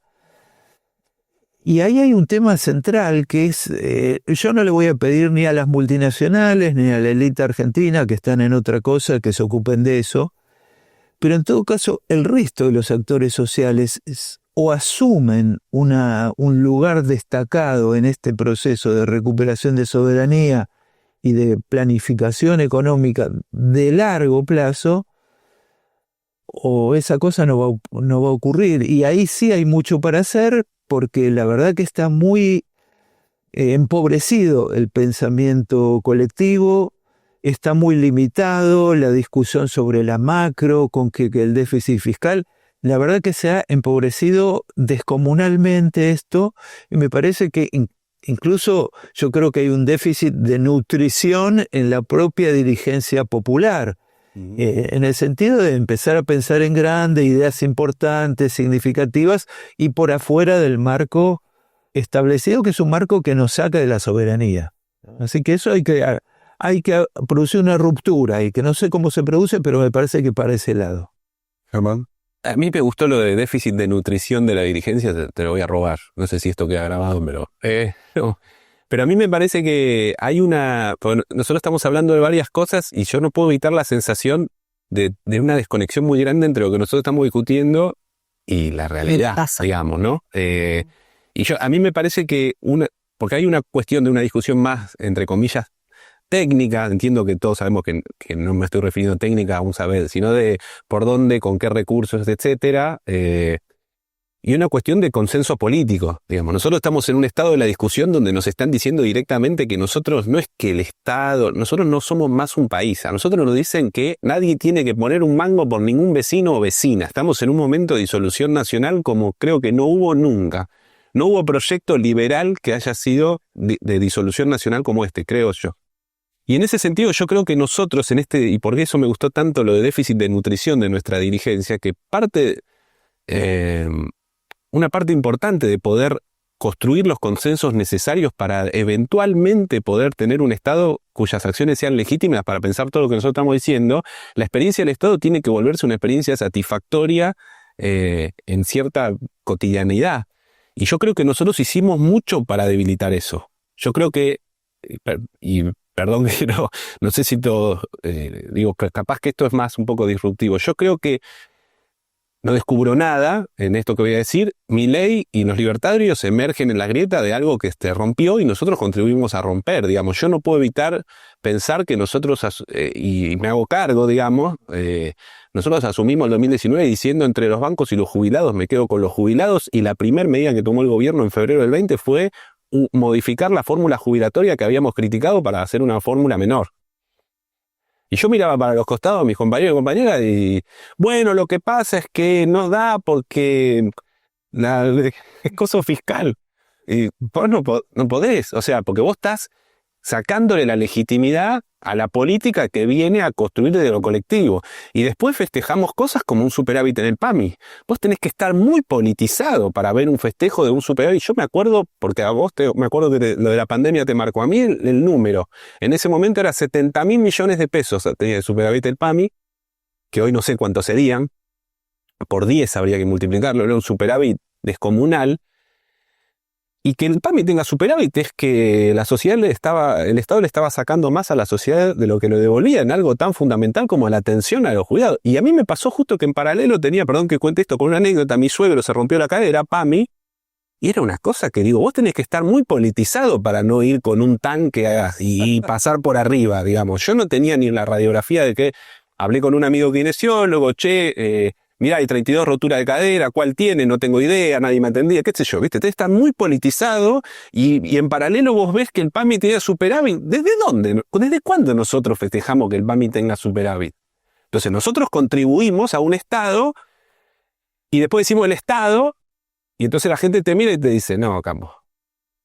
Y ahí hay un tema central que es, yo no le voy a pedir ni a las multinacionales ni a la élite argentina que están en otra cosa que se ocupen de eso, pero en todo caso el resto de los actores sociales o asumen un lugar destacado en este proceso de recuperación de soberanía y de planificación económica de largo plazo, o esa cosa no va a ocurrir. Y ahí sí hay mucho para hacer, porque la verdad que está muy empobrecido el pensamiento colectivo, está muy limitado la discusión sobre la macro, con que el déficit fiscal, la verdad que se ha empobrecido descomunalmente esto, y me parece que incluso yo creo que hay un déficit de nutrición en la propia dirigencia popular, en el sentido de empezar a pensar en grande, ideas importantes, significativas, y por afuera del marco establecido, que es un marco que nos saca de la soberanía. Así que eso hay que producir una ruptura, y que no sé cómo se produce, pero me parece que para ese lado. Germán. A mí me gustó lo de déficit de nutrición de la dirigencia, te lo voy a robar. No sé si esto queda grabado, pero... no. Pero a mí me parece que hay nosotros estamos hablando de varias cosas y yo no puedo evitar la sensación de una desconexión muy grande entre lo que nosotros estamos discutiendo y la realidad, digamos, ¿no? Y a mí me parece que porque hay una cuestión de una discusión más, entre comillas, técnica. Entiendo que todos sabemos que no me estoy refiriendo a técnica a un saber, sino de por dónde, con qué recursos, etcétera. Y una cuestión de consenso político, digamos. Nosotros estamos en un estado de la discusión donde nos están diciendo directamente que nosotros, no es que el Estado, nosotros no somos más un país. A nosotros nos dicen que nadie tiene que poner un mango por ningún vecino o vecina. Estamos en un momento de disolución nacional como creo que no hubo nunca. No hubo proyecto liberal que haya sido de disolución nacional como este, creo yo. Y en ese sentido yo creo que nosotros y por eso me gustó tanto lo de déficit de nutrición de nuestra dirigencia, que una parte importante de poder construir los consensos necesarios para eventualmente poder tener un Estado cuyas acciones sean legítimas para pensar todo lo que nosotros estamos diciendo, la experiencia del Estado tiene que volverse una experiencia satisfactoria en cierta cotidianidad. Y yo creo que nosotros hicimos mucho para debilitar eso. Yo creo que, y perdón que no sé si todo, digo, capaz que esto es más un poco disruptivo. Yo creo que no descubro nada en esto que voy a decir. Milei y los libertarios emergen en la grieta de algo que rompió y nosotros contribuimos a romper, digamos. Yo no puedo evitar pensar que nosotros, y me hago cargo, digamos, nosotros asumimos el 2019 diciendo entre los bancos y los jubilados, me quedo con los jubilados, y la primera medida que tomó el gobierno en febrero del 20 fue modificar la fórmula jubilatoria que habíamos criticado para hacer una fórmula menor. Y yo miraba para los costados a mis compañeros y compañeras y, bueno, lo que pasa es que no da porque es cosa fiscal. Y vos no podés, o sea, porque vos estás sacándole la legitimidad a la política que viene a construir desde lo colectivo. Y después festejamos cosas como un superávit en el PAMI. Vos tenés que estar muy politizado para ver un festejo de un superávit. Yo me acuerdo, porque a vos me acuerdo que lo de la pandemia te marcó. A mí el número, en ese momento era 70.000 millones de pesos tenía el superávit el PAMI, que hoy no sé cuánto serían. Por 10 habría que multiplicarlo, era un superávit descomunal. Y que el PAMI tenga superávit es que la sociedad el Estado le estaba sacando más a la sociedad de lo que le devolvía en algo tan fundamental como la atención a los jubilados. Y a mí me pasó justo que en paralelo tenía, perdón que cuente esto con una anécdota, mi suegro se rompió la cadera, PAMI, Y era una cosa que digo, vos tenés que estar muy politizado para no ir con un tanque y pasar por arriba, digamos. Yo no tenía ni la radiografía de que hablé con un amigo kinesiólogo, mirá, hay 32 roturas de cadera, ¿cuál tiene? No tengo idea, nadie me atendía, qué sé yo, ¿viste? Tenés que estar muy politizado y en paralelo vos ves que el PAMI tenía superávit. ¿Desde dónde? ¿Desde cuándo nosotros festejamos que el PAMI tenga superávit? Entonces nosotros contribuimos a un Estado y después decimos el Estado y entonces la gente te mira y te dice, no, Campos.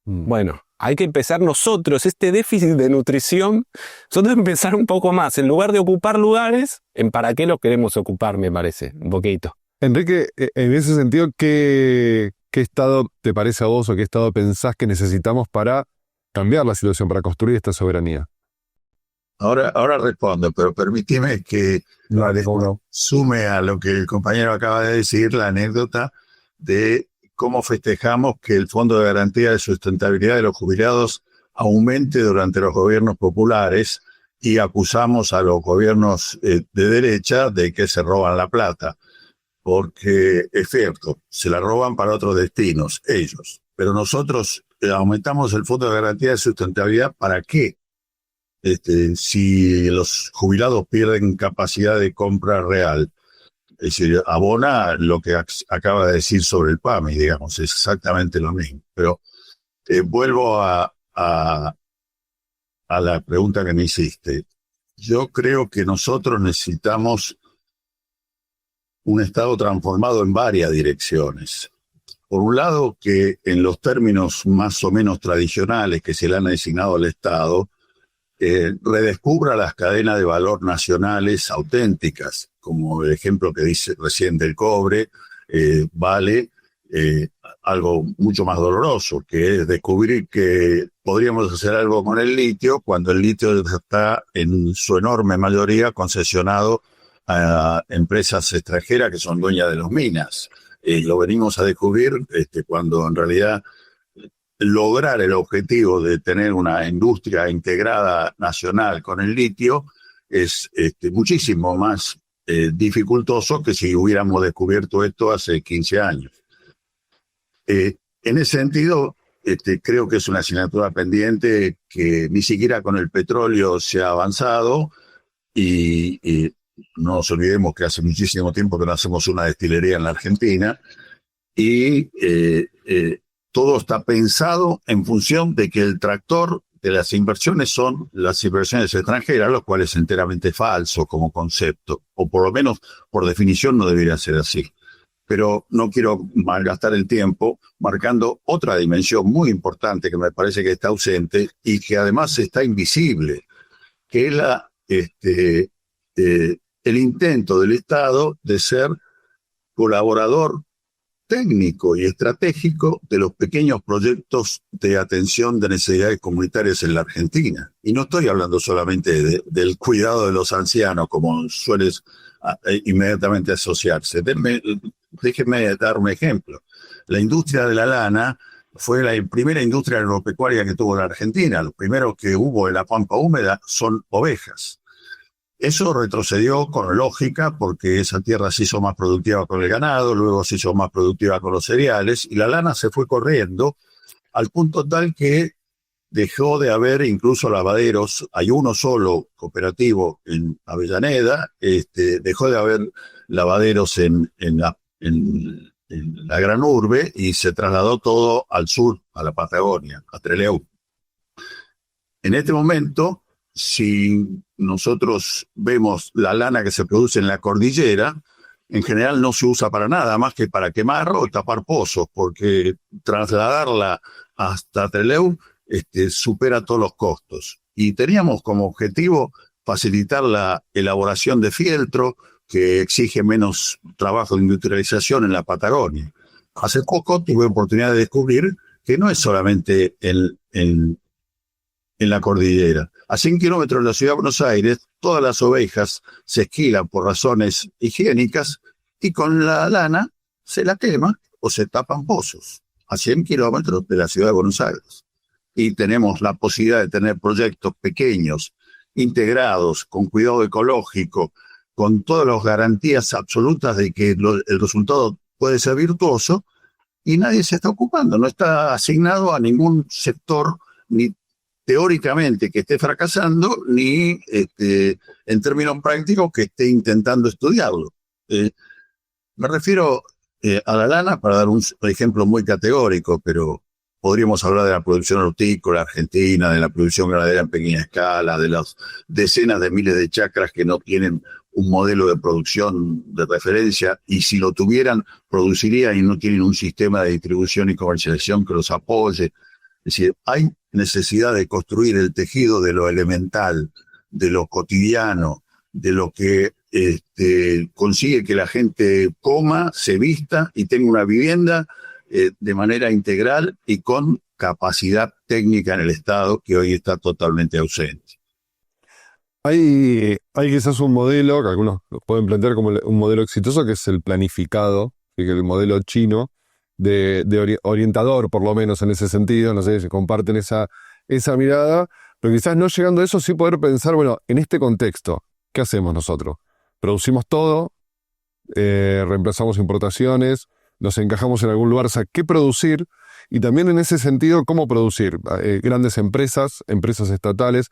Bueno, hay que empezar nosotros, este déficit de nutrición, nosotros empezar un poco más, en lugar de ocupar lugares, en para qué los queremos ocupar, me parece, un poquito. Enrique, en ese sentido, ¿qué Estado te parece a vos o qué Estado pensás que necesitamos para cambiar la situación, para construir esta soberanía? Ahora respondo, pero permíteme que sume a lo que el compañero acaba de decir, la anécdota de cómo festejamos que el Fondo de Garantía de Sustentabilidad de los Jubilados aumente durante los gobiernos populares y acusamos a los gobiernos de derecha de que se roban la plata. Porque es cierto, se la roban para otros destinos, ellos. Pero nosotros aumentamos el Fondo de Garantía de Sustentabilidad, ¿para qué? Si los jubilados pierden capacidad de compra real. Es decir, abona lo que acaba de decir sobre el PAMI, digamos, es exactamente lo mismo. Pero vuelvo a la pregunta que me hiciste. Yo creo que nosotros necesitamos un Estado transformado en varias direcciones. Por un lado, que en los términos más o menos tradicionales que se le han asignado al Estado, redescubra las cadenas de valor nacionales auténticas, como el ejemplo que dice recién del cobre, vale algo mucho más doloroso, que es descubrir que podríamos hacer algo con el litio cuando el litio está en su enorme mayoría concesionado a empresas extranjeras que son dueñas de las minas. Lo venimos a descubrir cuando en realidad lograr el objetivo de tener una industria integrada nacional con el litio es muchísimo más dificultoso que si hubiéramos descubierto esto hace 15 años. En ese sentido, creo que es una asignatura pendiente que ni siquiera con el petróleo se ha avanzado y no nos olvidemos que hace muchísimo tiempo que no hacemos una destilería en la Argentina y todo está pensado en función de que el tractor de las inversiones son las inversiones extranjeras, lo cual es enteramente falso como concepto, o por lo menos por definición no debería ser así. Pero no quiero malgastar el tiempo marcando otra dimensión muy importante que me parece que está ausente y que además está invisible, que es el intento del Estado de ser colaborador técnico y estratégico de los pequeños proyectos de atención de necesidades comunitarias en la Argentina. Y no estoy hablando solamente del cuidado de los ancianos, como sueles inmediatamente asociarse. Déjenme dar un ejemplo. La industria de la lana fue la primera industria agropecuaria que tuvo la Argentina. Lo primero que hubo en la pampa húmeda son ovejas. Eso retrocedió con lógica porque esa tierra se hizo más productiva con el ganado, luego se hizo más productiva con los cereales y la lana se fue corriendo al punto tal que dejó de haber incluso lavaderos. Hay uno solo cooperativo en Avellaneda, dejó de haber lavaderos en la gran urbe y se trasladó todo al sur, a la Patagonia, a Trelew. En este momento, si nosotros vemos la lana que se produce en la cordillera, en general no se usa para nada más que para quemar o tapar pozos, porque trasladarla hasta Trelew supera todos los costos. Y teníamos como objetivo facilitar la elaboración de fieltro, que exige menos trabajo de industrialización en la Patagonia. Hace poco tuve oportunidad de descubrir que no es solamente en la cordillera. A 100 kilómetros de la ciudad de Buenos Aires, todas las ovejas se esquilan por razones higiénicas y con la lana se la quema o se tapan pozos a 100 kilómetros de la ciudad de Buenos Aires. Y tenemos la posibilidad de tener proyectos pequeños, integrados, con cuidado ecológico, con todas las garantías absolutas de que el resultado puede ser virtuoso, y nadie se está ocupando, no está asignado a ningún sector, ni teóricamente que esté fracasando, ni en términos prácticos que esté intentando estudiarlo. Me refiero a la lana para dar un ejemplo muy categórico, pero podríamos hablar de la producción hortícola argentina, de la producción ganadera en pequeña escala, de las decenas de miles de chacras que no tienen un modelo de producción de referencia, y si lo tuvieran, producirían y no tienen un sistema de distribución y comercialización que los apoye. Es decir, hay necesidad de construir el tejido de lo elemental, de lo cotidiano, de lo que consigue que la gente coma, se vista y tenga una vivienda de manera integral y con capacidad técnica en el Estado, que hoy está totalmente ausente. Hay quizás un modelo que algunos lo pueden plantear como un modelo exitoso, que es el planificado, que es el modelo chino, de orientador, por lo menos en ese sentido. No sé si comparten esa mirada, pero quizás no llegando a eso, sí poder pensar, bueno, en este contexto, ¿qué hacemos nosotros? Producimos todo, reemplazamos importaciones, nos encajamos en algún lugar, o sea, ¿qué producir? Y también en ese sentido, ¿cómo producir? Grandes empresas estatales,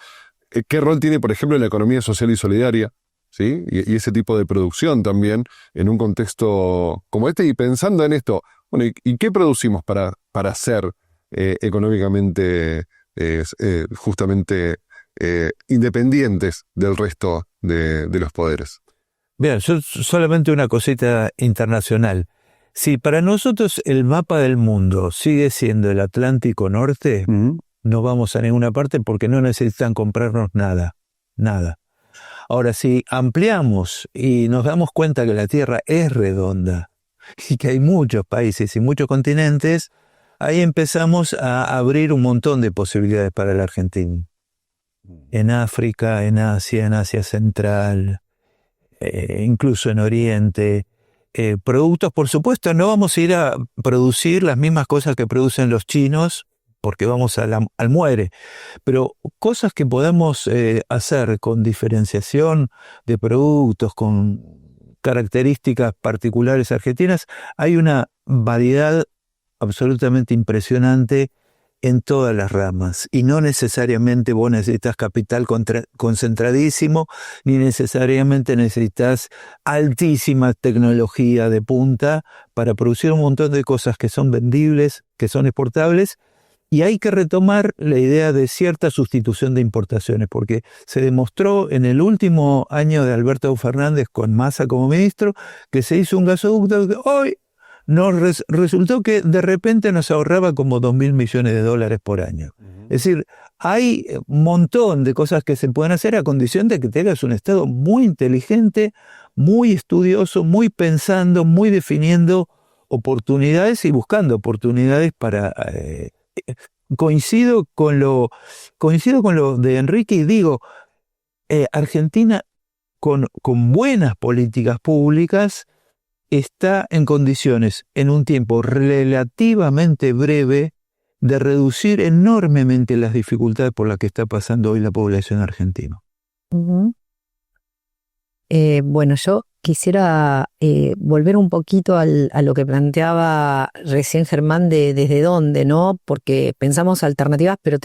¿qué rol tiene, por ejemplo, la economía social y solidaria? ¿Sí? Y ese tipo de producción también en un contexto como este, y pensando en esto, bueno, ¿y qué producimos para ser económicamente justamente independientes del resto de los poderes? Bien, yo solamente una cosita internacional. Si para nosotros el mapa del mundo sigue siendo el Atlántico Norte, no vamos a ninguna parte porque no necesitan comprarnos nada. Ahora, si ampliamos y nos damos cuenta que la Tierra es redonda y que hay muchos países y muchos continentes, ahí empezamos a abrir un montón de posibilidades para la Argentina. En África, en Asia Central, incluso en Oriente. Productos, por supuesto, no vamos a ir a producir las mismas cosas que producen los chinos, porque vamos al muere, pero cosas que podemos hacer con diferenciación de productos, con características particulares argentinas, hay una variedad absolutamente impresionante en todas las ramas, y no necesariamente vos necesitas capital concentradísimo, ni necesariamente necesitas altísima tecnología de punta para producir un montón de cosas que son vendibles, que son exportables. Y hay que retomar la idea de cierta sustitución de importaciones, porque se demostró en el último año de Alberto Fernández con Massa como ministro que se hizo un gasoducto que hoy nos resultó que de repente nos ahorraba como $2.000 millones por año. Es decir, hay un montón de cosas que se pueden hacer a condición de que tengas un Estado muy inteligente, muy estudioso, muy pensando, muy definiendo oportunidades y buscando oportunidades para... Coincido con lo de Enrique y digo, Argentina con buenas políticas públicas está en condiciones, en un tiempo relativamente breve, de reducir enormemente las dificultades por las que está pasando hoy la población argentina. Bueno, yo quisiera volver un poquito a lo que planteaba recién Germán de desde dónde, ¿no? Porque pensamos alternativas, pero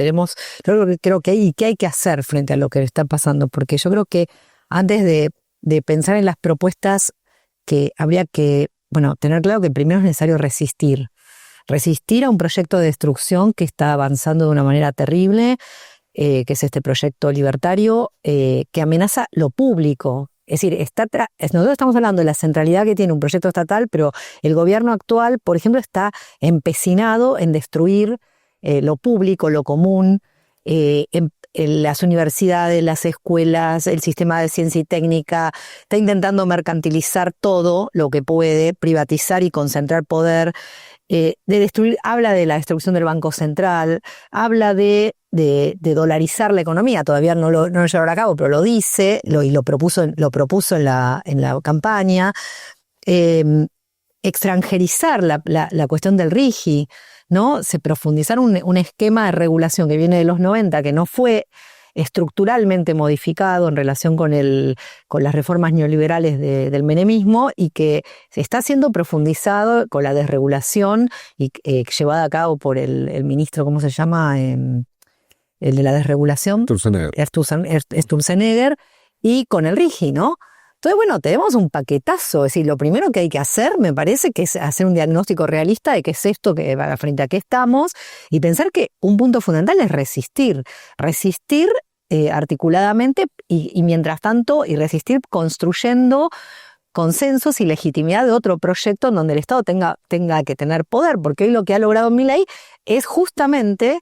creo que hay que hacer frente a lo que está pasando, porque yo creo que antes de pensar en las propuestas, que habría que, tener claro que primero es necesario resistir a un proyecto de destrucción que está avanzando de una manera terrible, que es este proyecto libertario, que amenaza lo público. Es decir, nosotros estamos hablando de la centralidad que tiene un proyecto estatal, pero el gobierno actual, por ejemplo, está empecinado en destruir lo público, lo común, en las universidades, las escuelas, el sistema de ciencia y técnica. Está intentando mercantilizar todo lo que puede, privatizar y concentrar poder. De destruir, habla de la destrucción del Banco Central, habla de dolarizar la economía. Todavía no lo llevaron a cabo, pero lo dice y lo propuso en la campaña. Extranjerizar la cuestión del RIGI, ¿no? Se profundizar un esquema de regulación que viene de los 90, que no fue estructuralmente modificado en relación con las reformas neoliberales del menemismo y que está siendo profundizado con la desregulación y llevada a cabo por el ministro, ¿cómo se llama? El de la desregulación. Sturzenegger, y con el RIGI, ¿no? Entonces, bueno, tenemos un paquetazo. Es decir, lo primero que hay que hacer, me parece, que es hacer un diagnóstico realista de qué es esto, frente a qué estamos, y pensar que un punto fundamental es resistir. Resistir articuladamente y mientras tanto, y resistir construyendo consensos y legitimidad de otro proyecto en donde el Estado tenga que tener poder, porque hoy lo que ha logrado Milei es justamente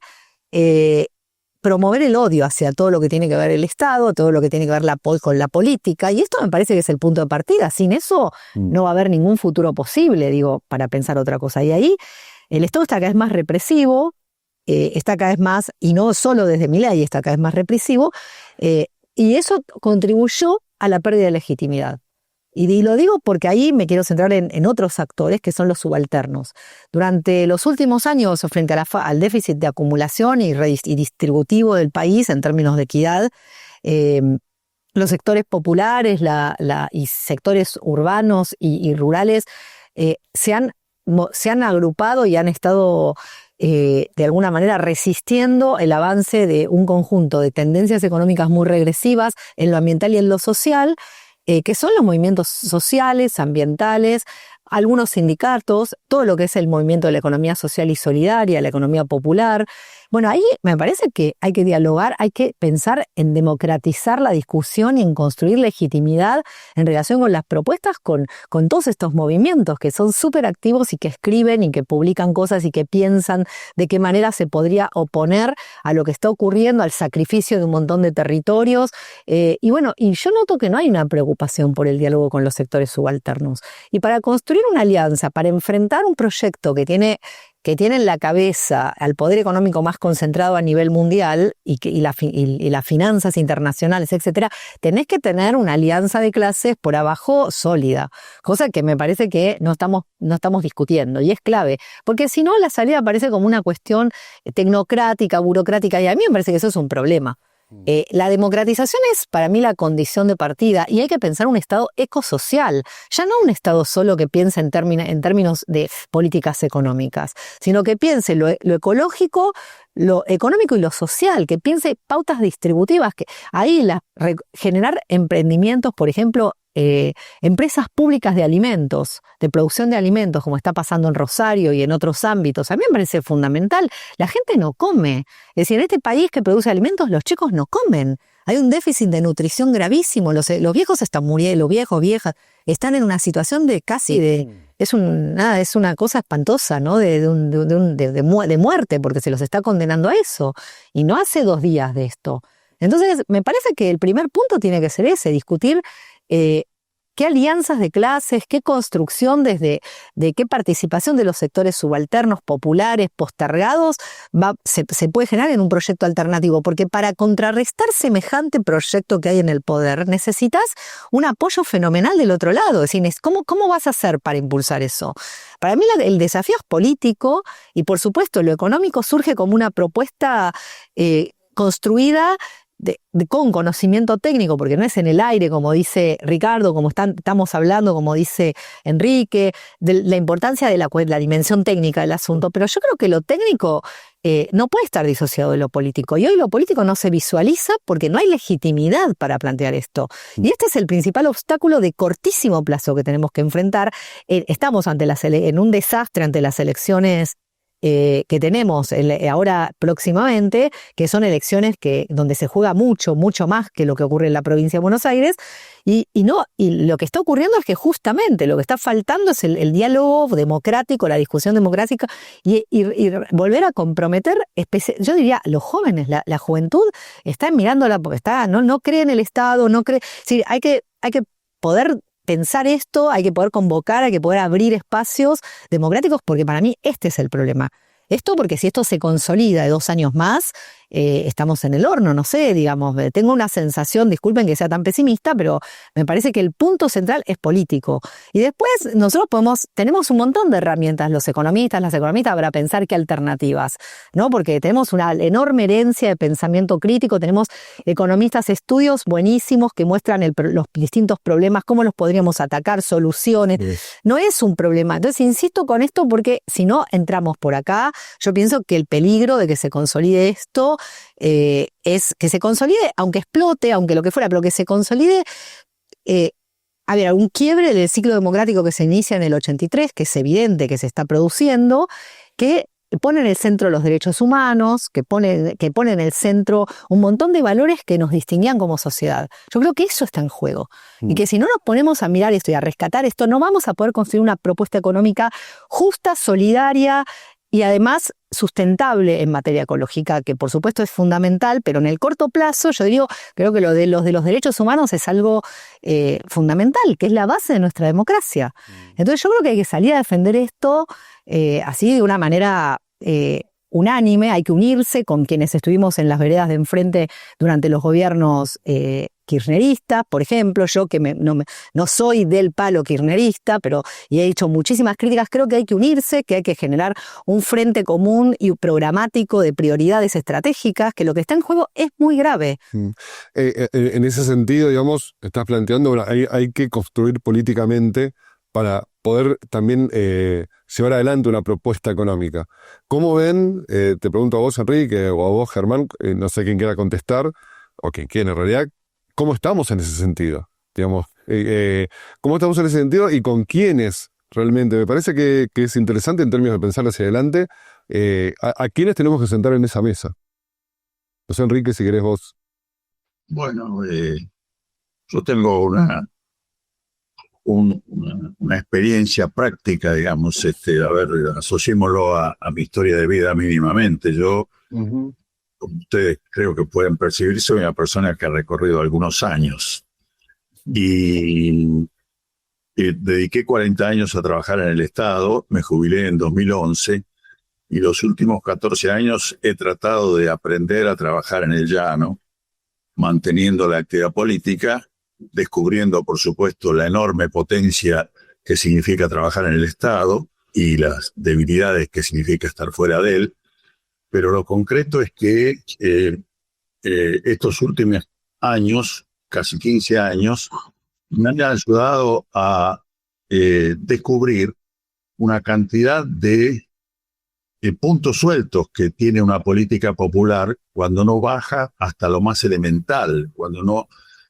promover el odio hacia todo lo que tiene que ver el Estado, todo lo que tiene que ver con la política, y esto me parece que es el punto de partida. Sin eso no va a haber ningún futuro posible, digo, para pensar otra cosa. Y ahí el Estado está cada vez más represivo, está cada vez más, y no solo desde Milei, está cada vez más represivo, y eso contribuyó a la pérdida de legitimidad. Y lo digo porque ahí me quiero centrar en otros actores que son los subalternos. Durante los últimos años, frente al déficit de acumulación y distributivo del país en términos de equidad, los sectores populares y sectores urbanos y rurales se han agrupado y han estado de alguna manera resistiendo el avance de un conjunto de tendencias económicas muy regresivas en lo ambiental y en lo social, que son los movimientos sociales, ambientales, algunos sindicatos, todo lo que es el movimiento de la economía social y solidaria, la economía popular. Bueno, ahí me parece que hay que dialogar, hay que pensar en democratizar la discusión y en construir legitimidad en relación con las propuestas, con todos estos movimientos que son súper activos y que escriben y que publican cosas y que piensan de qué manera se podría oponer a lo que está ocurriendo, al sacrificio de un montón de territorios. Y yo noto que no hay una preocupación por el diálogo con los sectores subalternos. Y para construir una alianza, para enfrentar un proyecto que tiene en la cabeza al poder económico más concentrado a nivel mundial y las finanzas internacionales, etcétera, tenés que tener una alianza de clases por abajo sólida, cosa que me parece que no estamos discutiendo, y es clave, porque si no la salida parece como una cuestión tecnocrática, burocrática, y a mí me parece que eso es un problema. La democratización es para mí la condición de partida, y hay que pensar un Estado ecosocial, ya no un Estado solo que piensa en términos de políticas económicas, sino que piense lo ecológico, lo económico y lo social, que piense pautas distributivas, que ahí generar emprendimientos, por ejemplo, empresas públicas de alimentos, de producción de alimentos, como está pasando en Rosario y en otros ámbitos, a mí me parece fundamental. La gente no come. Es decir, en este país que produce alimentos, los chicos no comen. Hay un déficit de nutrición gravísimo. Los viejos están muriendo, los viejos, viejas, están en una situación de es una cosa espantosa, ¿no? De muerte, porque se los está condenando a eso. Y no hace 2 días de esto. Entonces, me parece que el primer punto tiene que ser ese, discutir qué alianzas de clases, qué construcción de qué participación de los sectores subalternos, populares, postergados, se puede generar en un proyecto alternativo, porque para contrarrestar semejante proyecto que hay en el poder, necesitas un apoyo fenomenal del otro lado. Es decir, ¿cómo vas a hacer para impulsar eso? Para mí el desafío es político, y por supuesto lo económico surge como una propuesta construida con conocimiento técnico, porque no es en el aire, como dice Ricardo, como estamos hablando, como dice Enrique, de la importancia de la dimensión técnica del asunto, pero yo creo que lo técnico no puede estar disociado de lo político, y hoy lo político no se visualiza porque no hay legitimidad para plantear esto, y este es el principal obstáculo de cortísimo plazo que tenemos que enfrentar. Estamos en un desastre ante las elecciones que tenemos ahora próximamente, que son elecciones donde se juega mucho más que lo que ocurre en la provincia de Buenos Aires, y lo que está ocurriendo es que justamente lo que está faltando es el diálogo democrático, la discusión democrática, y volver a comprometer, yo diría, los jóvenes, la juventud está mirándola porque no cree en el Estado, no cree, sí, hay que poder pensar esto, hay que poder convocar, hay que poder abrir espacios democráticos, porque para mí este es el problema. Esto porque si esto se consolida de 2 años más, estamos en el horno, no sé, digamos, tengo una sensación, disculpen que sea tan pesimista, pero me parece que el punto central es político. Y después nosotros tenemos un montón de herramientas, las economistas, para pensar qué alternativas, ¿no? Porque tenemos una enorme herencia de pensamiento crítico, tenemos economistas, estudios buenísimos que muestran los distintos problemas, cómo los podríamos atacar, soluciones. No es un problema. Entonces, insisto con esto porque si no entramos por acá, yo pienso que el peligro de que se consolide esto es que se consolide, aunque explote, aunque lo que fuera, pero que se consolide, un quiebre del ciclo democrático que se inicia en el 83, que es evidente que se está produciendo, que pone en el centro los derechos humanos, que pone en el centro un montón de valores que nos distinguían como sociedad. Yo creo que eso está en juego. Y que si no nos ponemos a mirar esto y a rescatar esto, no vamos a poder construir una propuesta económica justa, solidaria y además sustentable en materia ecológica, que por supuesto es fundamental, pero en el corto plazo creo que lo de los derechos humanos es algo fundamental, que es la base de nuestra democracia. Entonces yo creo que hay que salir a defender esto así de una manera unánime, hay que unirse con quienes estuvimos en las veredas de enfrente durante los gobiernos kirchneristas, por ejemplo, yo que no soy del palo kirchnerista, y he hecho muchísimas críticas, creo que hay que unirse, que hay que generar un frente común y programático de prioridades estratégicas, que lo que está en juego es muy grave. En ese sentido, digamos, estás planteando, hay que construir políticamente para poder también llevar adelante una propuesta económica. ¿Cómo ven, te pregunto a vos, Enrique, o a vos, Germán, no sé quién quiera contestar, o quien quiera en realidad, cómo estamos en ese sentido? Digamos, ¿cómo estamos en ese sentido y con quiénes realmente? Me parece que es interesante en términos de pensar hacia adelante, a quiénes tenemos que sentar en esa mesa. No sé, Enrique, si querés vos. Bueno, yo tengo una experiencia práctica, digamos, asociémoslo a mi historia de vida mínimamente. Yo, como ustedes creo que pueden percibir, soy una persona que ha recorrido algunos años y dediqué 40 años a trabajar en el Estado, me jubilé en 2011 y los últimos 14 años he tratado de aprender a trabajar en el llano, manteniendo la actividad política, descubriendo, por supuesto, la enorme potencia que significa trabajar en el Estado y las debilidades que significa estar fuera de él. Pero lo concreto es que estos últimos años, casi 15 años, me han ayudado a descubrir una cantidad de puntos sueltos que tiene una política popular cuando no baja hasta lo más elemental, cuando no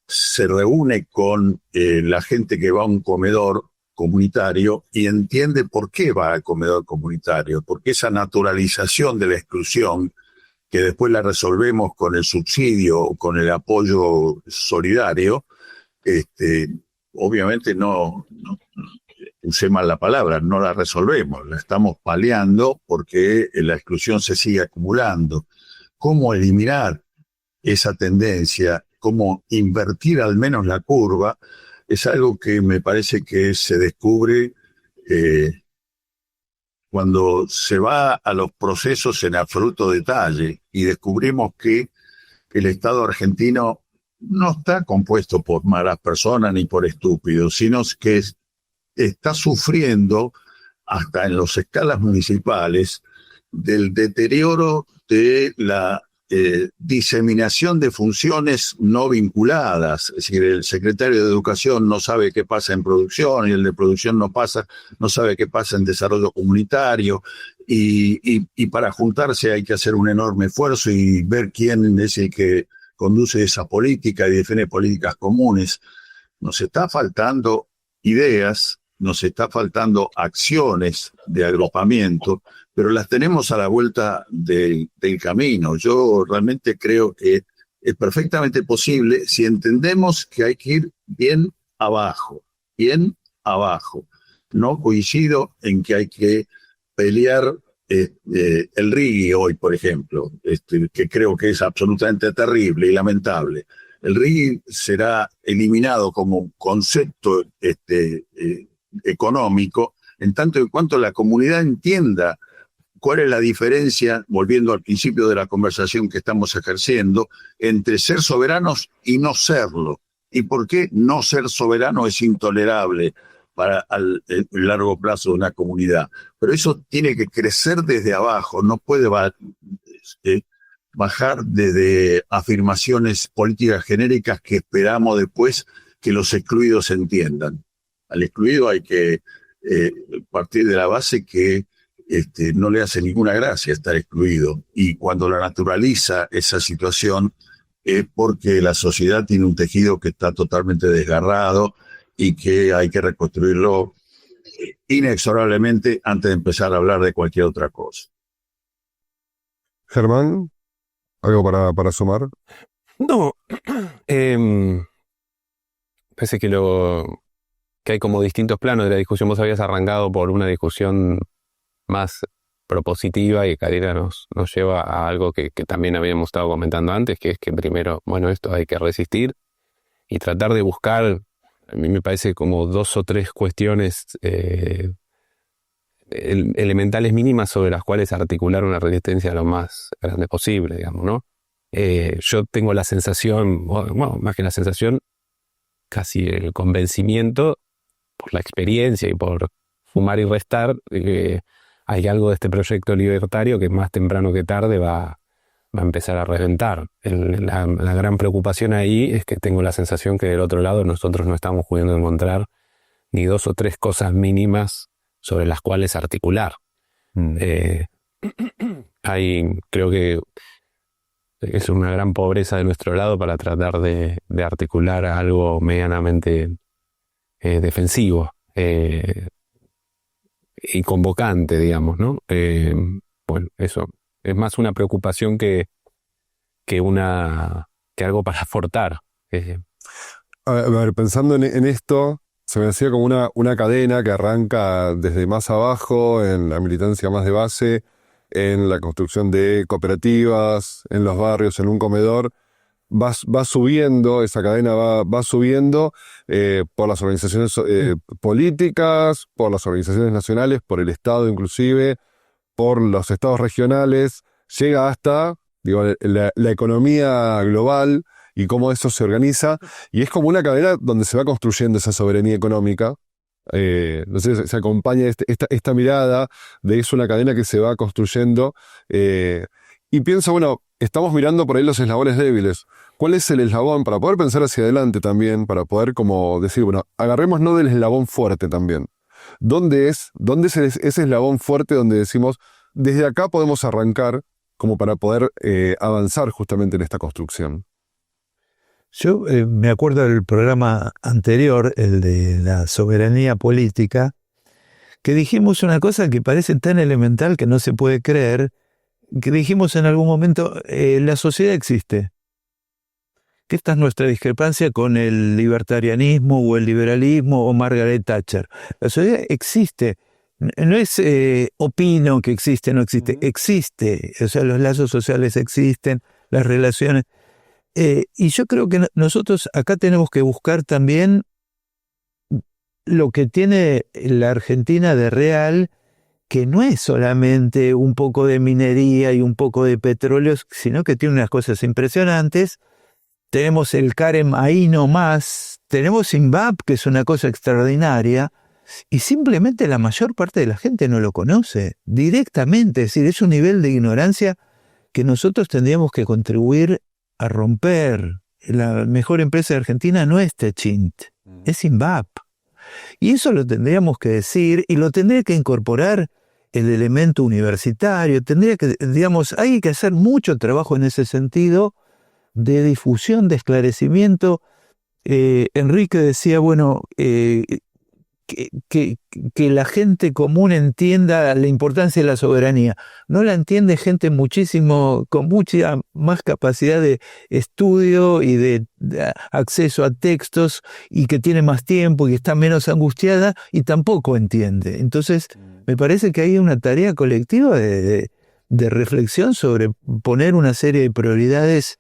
se reúne con la gente que va a un comedor comunitario y entiende por qué va al comedor comunitario, porque esa naturalización de la exclusión, que después la resolvemos con el subsidio o con el apoyo solidario, obviamente no usé mal la palabra, no la resolvemos, la estamos paliando porque la exclusión se sigue acumulando. ¿Cómo eliminar esa tendencia? ¿Cómo invertir al menos la curva? Es algo que me parece que se descubre cuando se va a los procesos en absoluto detalle y descubrimos que el Estado argentino no está compuesto por malas personas ni por estúpidos, sino que está sufriendo, hasta en las escalas municipales, del deterioro de la diseminación de funciones no vinculadas. Es decir, el secretario de Educación no sabe qué pasa en producción y el de producción no sabe qué pasa en desarrollo comunitario y para juntarse hay que hacer un enorme esfuerzo y ver quién es el que conduce esa política y define políticas comunes. Nos está faltando ideas, nos está faltando acciones de agrupamiento, pero las tenemos a la vuelta del camino. Yo realmente creo que es perfectamente posible si entendemos que hay que ir bien abajo. No coincido en que hay que pelear el RIGI hoy, por ejemplo, que creo que es absolutamente terrible y lamentable. El RIGI será eliminado como concepto económico en tanto en cuanto la comunidad entienda ¿cuál es la diferencia, volviendo al principio de la conversación que estamos ejerciendo, entre ser soberanos y no serlo? ¿Y por qué no ser soberano es intolerable para el largo plazo de una comunidad? Pero eso tiene que crecer desde abajo, no puede bajar desde afirmaciones políticas genéricas que esperamos después que los excluidos entiendan. Al excluido hay que partir de la base que no le hace ninguna gracia estar excluido, y cuando la naturaliza esa situación es porque la sociedad tiene un tejido que está totalmente desgarrado y que hay que reconstruirlo inexorablemente antes de empezar a hablar de cualquier otra cosa. Germán, ¿algo para sumar? No, parece que hay como distintos planos de la discusión. Vos habías arrancado por una discusión más propositiva y Karina nos lleva a algo que también habíamos estado comentando antes, que es que primero, bueno, esto hay que resistir y tratar de buscar, a mí me parece como 2 o 3 cuestiones elementales mínimas sobre las cuales articular una resistencia lo más grande posible, digamos, ¿no? Yo tengo la sensación, bueno, más que la sensación, casi el convencimiento, por la experiencia y por fumar y restar, de que hay algo de este proyecto libertario que más temprano que tarde va a empezar a reventar. La gran preocupación ahí es que tengo la sensación que del otro lado nosotros no estamos pudiendo encontrar ni 2 o 3 cosas mínimas sobre las cuales articular. Creo que es una gran pobreza de nuestro lado para tratar de articular algo medianamente defensivo y convocante, digamos, ¿no? Bueno, eso es más una preocupación que algo para aportar. A ver, pensando en esto, se me hacía como una cadena que arranca desde más abajo, en la militancia más de base, en la construcción de cooperativas, en los barrios, en un comedor. Va subiendo, esa cadena va subiendo por las organizaciones políticas, por las organizaciones nacionales, por el Estado inclusive, por los estados regionales, llega hasta la economía global y cómo eso se organiza, y es como una cadena donde se va construyendo esa soberanía económica. No sé, se acompaña esta mirada de es una cadena que se va construyendo, y pienso, bueno, estamos mirando por ahí los eslabones débiles. ¿Cuál es el eslabón? Para poder pensar hacia adelante también, para poder como decir, bueno, agarrémonos del eslabón fuerte también. ¿Dónde es ese eslabón fuerte donde decimos, desde acá podemos arrancar como para poder avanzar justamente en esta construcción? Yo me acuerdo del programa anterior, el de la soberanía política, que dijimos una cosa que parece tan elemental que no se puede creer, que dijimos en algún momento, la sociedad existe. Que esta es nuestra discrepancia con el libertarianismo o el liberalismo o Margaret Thatcher. La sociedad existe. No es opino que existe, no existe. Existe. O sea, los lazos sociales existen, las relaciones. Y yo creo que nosotros acá tenemos que buscar también lo que tiene la Argentina de real, que no es solamente un poco de minería y un poco de petróleo, sino que tiene unas cosas impresionantes. Tenemos el Carem ahí nomás, tenemos INVAP, que es una cosa extraordinaria, y simplemente la mayor parte de la gente no lo conoce directamente. Es decir, es un nivel de ignorancia que nosotros tendríamos que contribuir a romper. La mejor empresa de Argentina no es Techint, es INVAP. Y eso lo tendríamos que decir, y lo tendría que incorporar el elemento universitario. Tendría que, digamos, hay que hacer mucho trabajo en ese sentido de difusión, de esclarecimiento. Enrique decía, bueno, que la gente común entienda la importancia de la soberanía. No la entiende gente con mucha más capacidad de estudio y de acceso a textos, y que tiene más tiempo y está menos angustiada, y tampoco entiende. Entonces, me parece que hay una tarea colectiva de reflexión sobre poner una serie de prioridades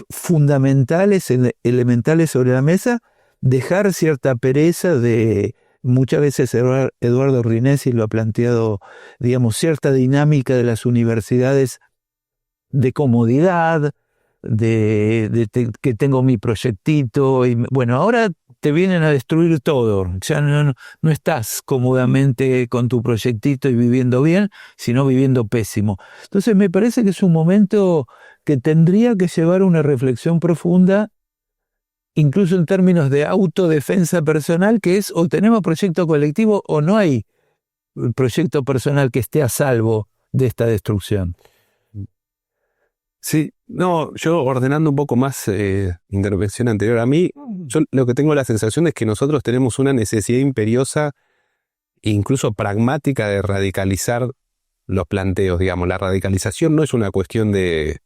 fundamentales, elementales sobre la mesa, dejar cierta pereza de muchas veces Eduardo Rinesi lo ha planteado, digamos, cierta dinámica de las universidades de comodidad, que tengo mi proyectito, y bueno, ahora te vienen a destruir todo, ya no estás cómodamente con tu proyectito y viviendo bien, sino viviendo pésimo. Entonces me parece que es un momento que tendría que llevar una reflexión profunda, incluso en términos de autodefensa personal, que es o tenemos proyecto colectivo o no hay proyecto personal que esté a salvo de esta destrucción. Sí, no, yo ordenando un poco más intervención anterior a mí, yo lo que tengo la sensación es que nosotros tenemos una necesidad imperiosa e incluso pragmática de radicalizar los planteos, digamos. La radicalización no es una cuestión de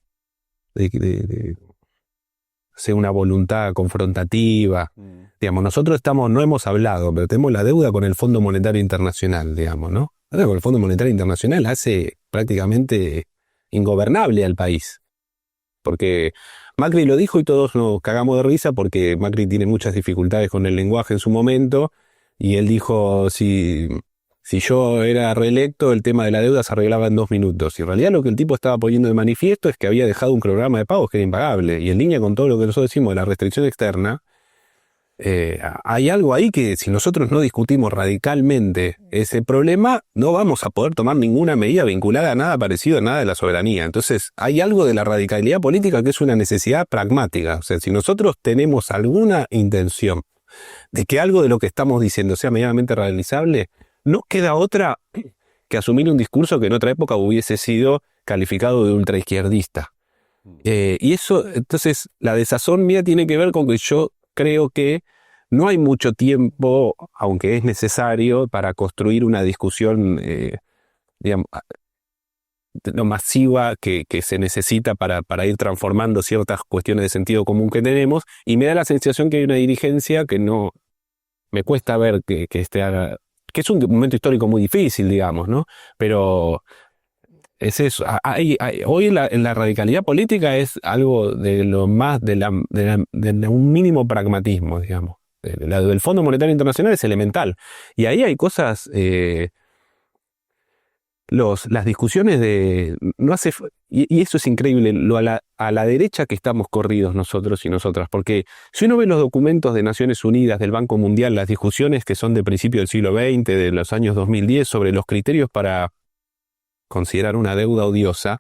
ser una voluntad confrontativa. Digamos, nosotros no hemos hablado, pero tenemos la deuda con el Fondo Monetario Internacional, digamos, ¿no? La deuda con el Fondo Monetario Internacional hace prácticamente ingobernable al país. Porque Macri lo dijo y todos nos cagamos de risa porque Macri tiene muchas dificultades con el lenguaje en su momento y él dijo, si yo era reelecto, el tema de la deuda se arreglaba en 2 minutos. Y en realidad lo que el tipo estaba poniendo de manifiesto es que había dejado un programa de pagos que era impagable. Y en línea con todo lo que nosotros decimos de la restricción externa, hay algo ahí que si nosotros no discutimos radicalmente ese problema, no vamos a poder tomar ninguna medida vinculada a nada parecido a nada de la soberanía. Entonces hay algo de la radicalidad política que es una necesidad pragmática. O sea, si nosotros tenemos alguna intención de que algo de lo que estamos diciendo sea medianamente realizable, no queda otra que asumir un discurso que en otra época hubiese sido calificado de ultraizquierdista. Y eso, entonces, la desazón mía tiene que ver con que yo creo que no hay mucho tiempo, aunque es necesario, para construir una discusión, digamos, lo masiva que se necesita para ir transformando ciertas cuestiones de sentido común que tenemos. Y me da la sensación que hay una dirigencia que no me cuesta ver que es un momento histórico muy difícil, digamos, ¿no? Pero es eso. Hoy la radicalidad política es algo de lo más de un mínimo pragmatismo, digamos. La del Fondo Monetario Internacional es elemental. Y ahí hay cosas, las discusiones y eso es increíble, a la derecha que estamos corridos nosotros y nosotras, porque si uno ve los documentos de Naciones Unidas, del Banco Mundial, las discusiones que son de principio del siglo XX, de los años 2010, sobre los criterios para considerar una deuda odiosa,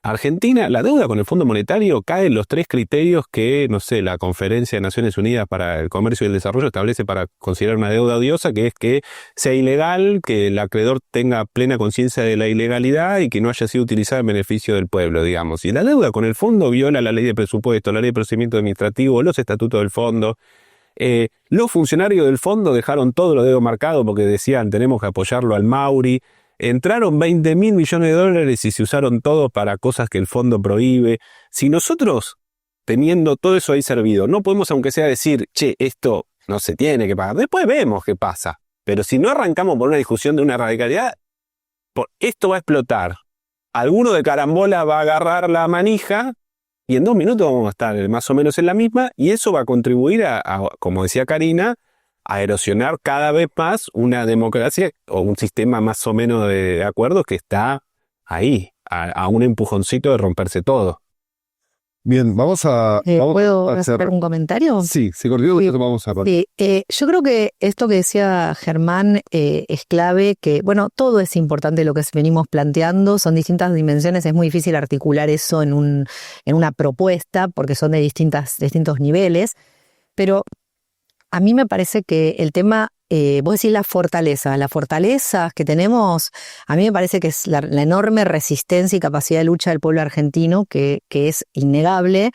Argentina, la deuda con el Fondo Monetario cae en los 3 criterios que, no sé, la Conferencia de Naciones Unidas para el Comercio y el Desarrollo establece para considerar una deuda odiosa, que es que sea ilegal, que el acreedor tenga plena conciencia de la ilegalidad y que no haya sido utilizada en beneficio del pueblo, digamos. Y la deuda con el fondo viola la ley de presupuesto, la ley de procedimiento administrativo, los estatutos del fondo. Los funcionarios del fondo dejaron todo lo dedo marcado porque decían tenemos que apoyarlo al Mauri. Entraron 20.000 millones de dólares y se usaron todos para cosas que el fondo prohíbe. Si nosotros, teniendo todo eso ahí servido, no podemos aunque sea decir, che, esto no se tiene que pagar. Después vemos qué pasa. Pero si no arrancamos por una discusión de una radicalidad, esto va a explotar. Alguno de carambola va a agarrar la manija y en 2 minutos vamos a estar más o menos en la misma y eso va a contribuir a como decía Karina, a erosionar cada vez más una democracia o un sistema más o menos de acuerdos que está ahí, a un empujoncito de romperse todo. Bien, vamos a ¿Puedo hacer hacer un comentario? Sí, se corrió, Sí. vamos a Sí, yo creo que esto que decía Germán es clave, que bueno, todo es importante lo que venimos planteando, son distintas dimensiones, es muy difícil articular eso en una propuesta porque son de distintos niveles, pero a mí me parece que el tema, vos decís las fortalezas que tenemos, a mí me parece que es la enorme resistencia y capacidad de lucha del pueblo argentino, que es innegable.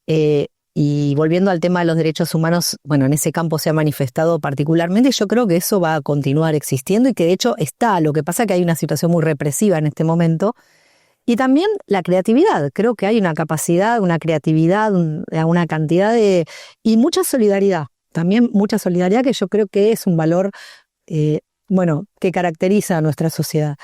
Y volviendo al tema de los derechos humanos, bueno, en ese campo se ha manifestado particularmente, yo creo que eso va a continuar existiendo y que de hecho está, lo que pasa es que hay una situación muy represiva en este momento. Y también la creatividad, creo que hay una capacidad, una creatividad, una cantidad y mucha solidaridad. También mucha solidaridad que yo creo que es un valor, que caracteriza a nuestra sociedad.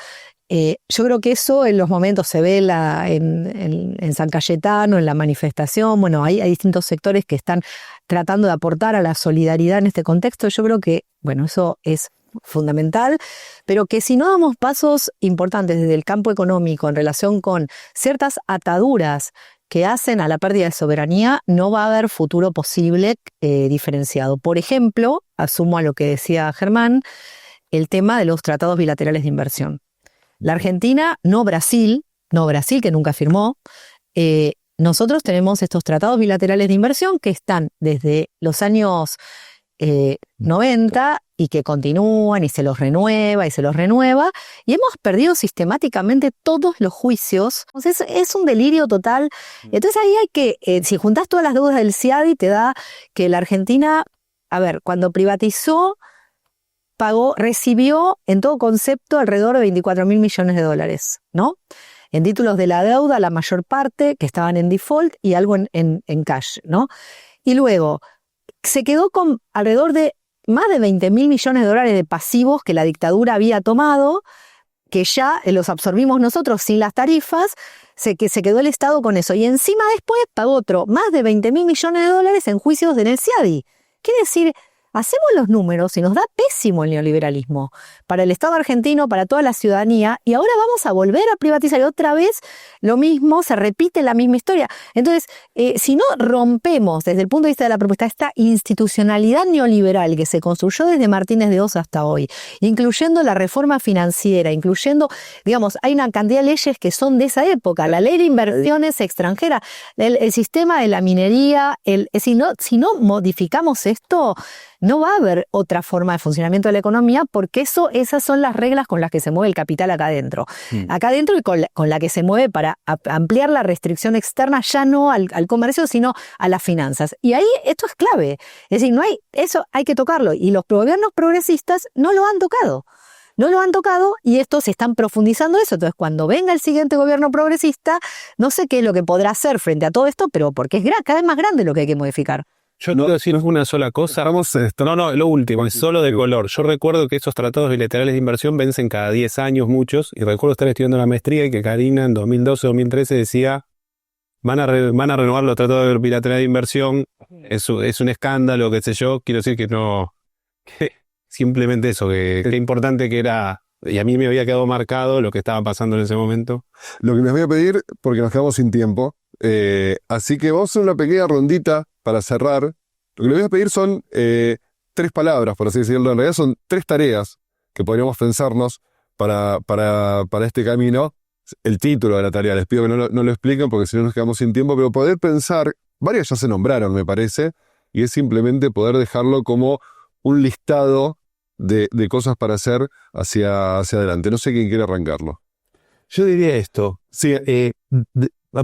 Yo creo que eso en los momentos se ve en San Cayetano, en la manifestación. Bueno, hay distintos sectores que están tratando de aportar a la solidaridad en este contexto. Yo creo que, bueno, eso es fundamental, pero que si no damos pasos importantes desde el campo económico en relación con ciertas ataduras que hacen a la pérdida de soberanía, no va a haber futuro posible diferenciado. Por ejemplo, asumo a lo que decía Germán, el tema de los tratados bilaterales de inversión. La Argentina, no Brasil que nunca firmó, nosotros tenemos estos tratados bilaterales de inversión que están desde los años 90 y que continúan y se los renueva y hemos perdido sistemáticamente todos los juicios. Entonces es un delirio total. Entonces ahí hay que, si juntás todas las deudas del CIADI, te da que la Argentina, cuando privatizó, recibió en todo concepto alrededor de $24.000 millones, ¿no? En títulos de la deuda, la mayor parte que estaban en default y algo en cash, ¿no? Y luego se quedó con alrededor de más de $20.000 millones de pasivos que la dictadura había tomado, que ya los absorbimos nosotros sin las tarifas, que se quedó el Estado con eso. Y encima después pagó otro, más de $20.000 millones en juicios en el CIADI. Quiere decir, hacemos los números y nos da pésimo el neoliberalismo para el Estado argentino, para toda la ciudadanía, y ahora vamos a volver a privatizar y otra vez lo mismo, se repite la misma historia. Entonces, si no rompemos desde el punto de vista de la propuesta esta institucionalidad neoliberal que se construyó desde Martínez de Oz hasta hoy, incluyendo la reforma financiera, incluyendo, digamos, hay una cantidad de leyes que son de esa época, la ley de inversiones extranjeras, el sistema de la minería, si no modificamos esto, no va a haber otra forma de funcionamiento de la economía porque esas son las reglas con las que se mueve el capital acá adentro. Acá adentro y con la que se mueve para ampliar la restricción externa ya no al comercio, sino a las finanzas. Y ahí esto es clave. Es decir, eso hay que tocarlo. Y los gobiernos progresistas no lo han tocado. No lo han tocado y estos están profundizando eso. Entonces, cuando venga el siguiente gobierno progresista, no sé qué es lo que podrá hacer frente a todo esto, pero porque es cada vez más grande lo que hay que modificar. Yo no quiero decir una sola cosa. No, lo último, es solo de color. Yo recuerdo que esos tratados bilaterales de inversión vencen cada 10 años muchos, y recuerdo estar estudiando la maestría y que Karina en 2012-2013 decía, van a renovar los tratados bilaterales de inversión, es un escándalo, qué sé yo. Quiero decir que no, que simplemente eso, que importante que era, y a mí me había quedado marcado lo que estaba pasando en ese momento. Lo que les voy a pedir, porque nos quedamos sin tiempo, así que vamos a hacer una pequeña rondita para cerrar. Lo que les voy a pedir son 3 palabras, por así decirlo. En realidad son 3 tareas que podríamos pensarnos para este camino. El título de la tarea, les pido que no lo expliquen porque si no nos quedamos sin tiempo, pero poder pensar, varias ya se nombraron me parece, y es simplemente poder dejarlo como un listado de cosas para hacer hacia adelante. No sé quién quiere arrancarlo. Yo diría esto. Sí.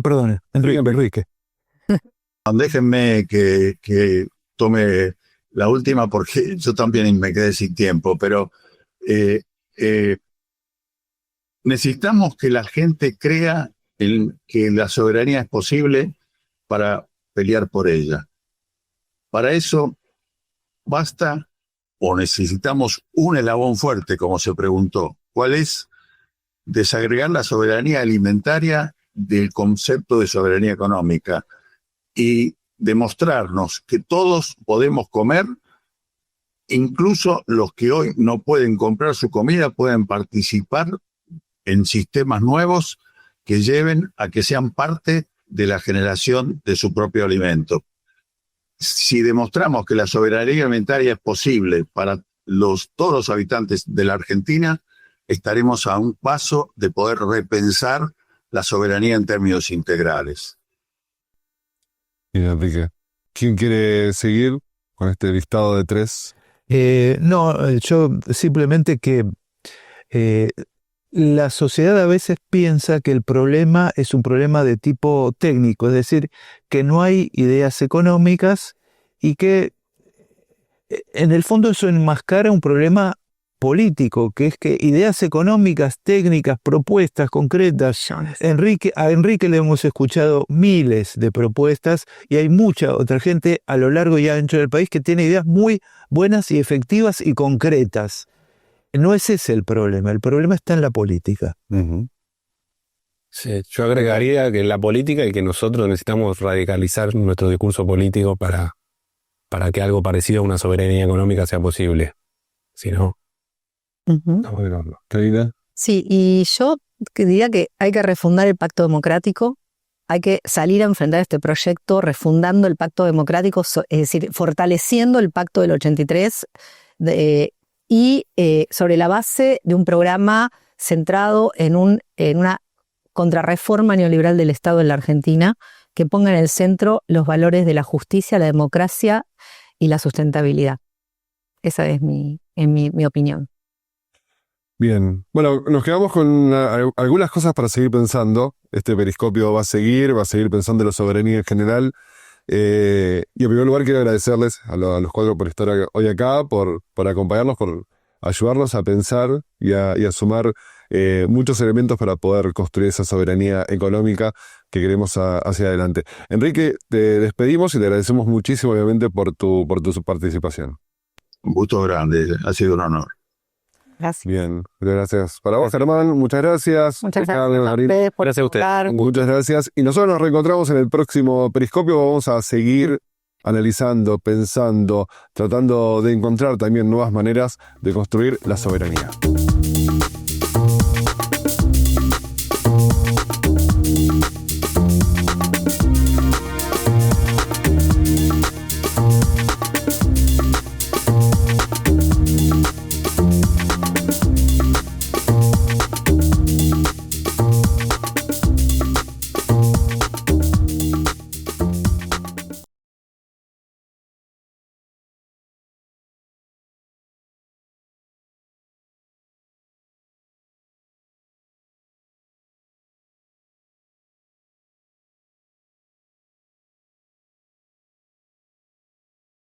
Perdón, Enrique. Déjenme que tome la última porque yo también me quedé sin tiempo, pero necesitamos que la gente crea que la soberanía es posible para pelear por ella. Para eso basta o necesitamos un eslabón fuerte, como se preguntó. ¿Cuál es? Desagregar la soberanía alimentaria del concepto de soberanía económica y demostrarnos que todos podemos comer, incluso los que hoy no pueden comprar su comida pueden participar en sistemas nuevos que lleven a que sean parte de la generación de su propio alimento. Si demostramos que la soberanía alimentaria es posible para todos los habitantes de la Argentina, estaremos a un paso de poder repensar la soberanía en términos integrales. Bien, Enrique. ¿Quién quiere seguir con este listado de 3? Yo simplemente que la sociedad a veces piensa que el problema es un problema de tipo técnico, es decir, que no hay ideas económicas y que en el fondo eso enmascara un problema político, que es que ideas económicas, técnicas, propuestas concretas. A Enrique le hemos escuchado miles de propuestas y hay mucha otra gente a lo largo y ancho del país que tiene ideas muy buenas y efectivas y concretas. no es ese el problema está en la política. Sí, yo agregaría que en la política y que nosotros necesitamos radicalizar nuestro discurso político para que algo parecido a una soberanía económica sea posible. Si no, estamos en horno. Karina. Sí, y yo diría que hay que refundar el pacto democrático, hay que salir a enfrentar este proyecto refundando el pacto democrático, es decir, fortaleciendo el pacto del 83 y sobre la base de un programa centrado en una contrarreforma neoliberal del Estado en la Argentina que ponga en el centro los valores de la justicia, la democracia y la sustentabilidad. Esa es mi opinión. Bien, bueno, nos quedamos con algunas cosas para seguir pensando. Este periscopio va a seguir pensando en la soberanía en general. Y en primer lugar quiero agradecerles a los cuatro por estar hoy acá, por acompañarnos, por ayudarnos a pensar y a sumar muchos elementos para poder construir esa soberanía económica que queremos hacia adelante. Enrique, te despedimos y te agradecemos muchísimo, obviamente, por tu participación. Un gusto grande, ha sido un honor. Gracias. Bien, gracias. Para vos, Germán, muchas gracias. Muchas gracias Carmen, a ustedes por Gracias a ustedes. estar. Muchas gracias. Y nosotros nos reencontramos en el próximo periscopio. Vamos a seguir analizando, pensando, tratando de encontrar también nuevas maneras de construir la soberanía.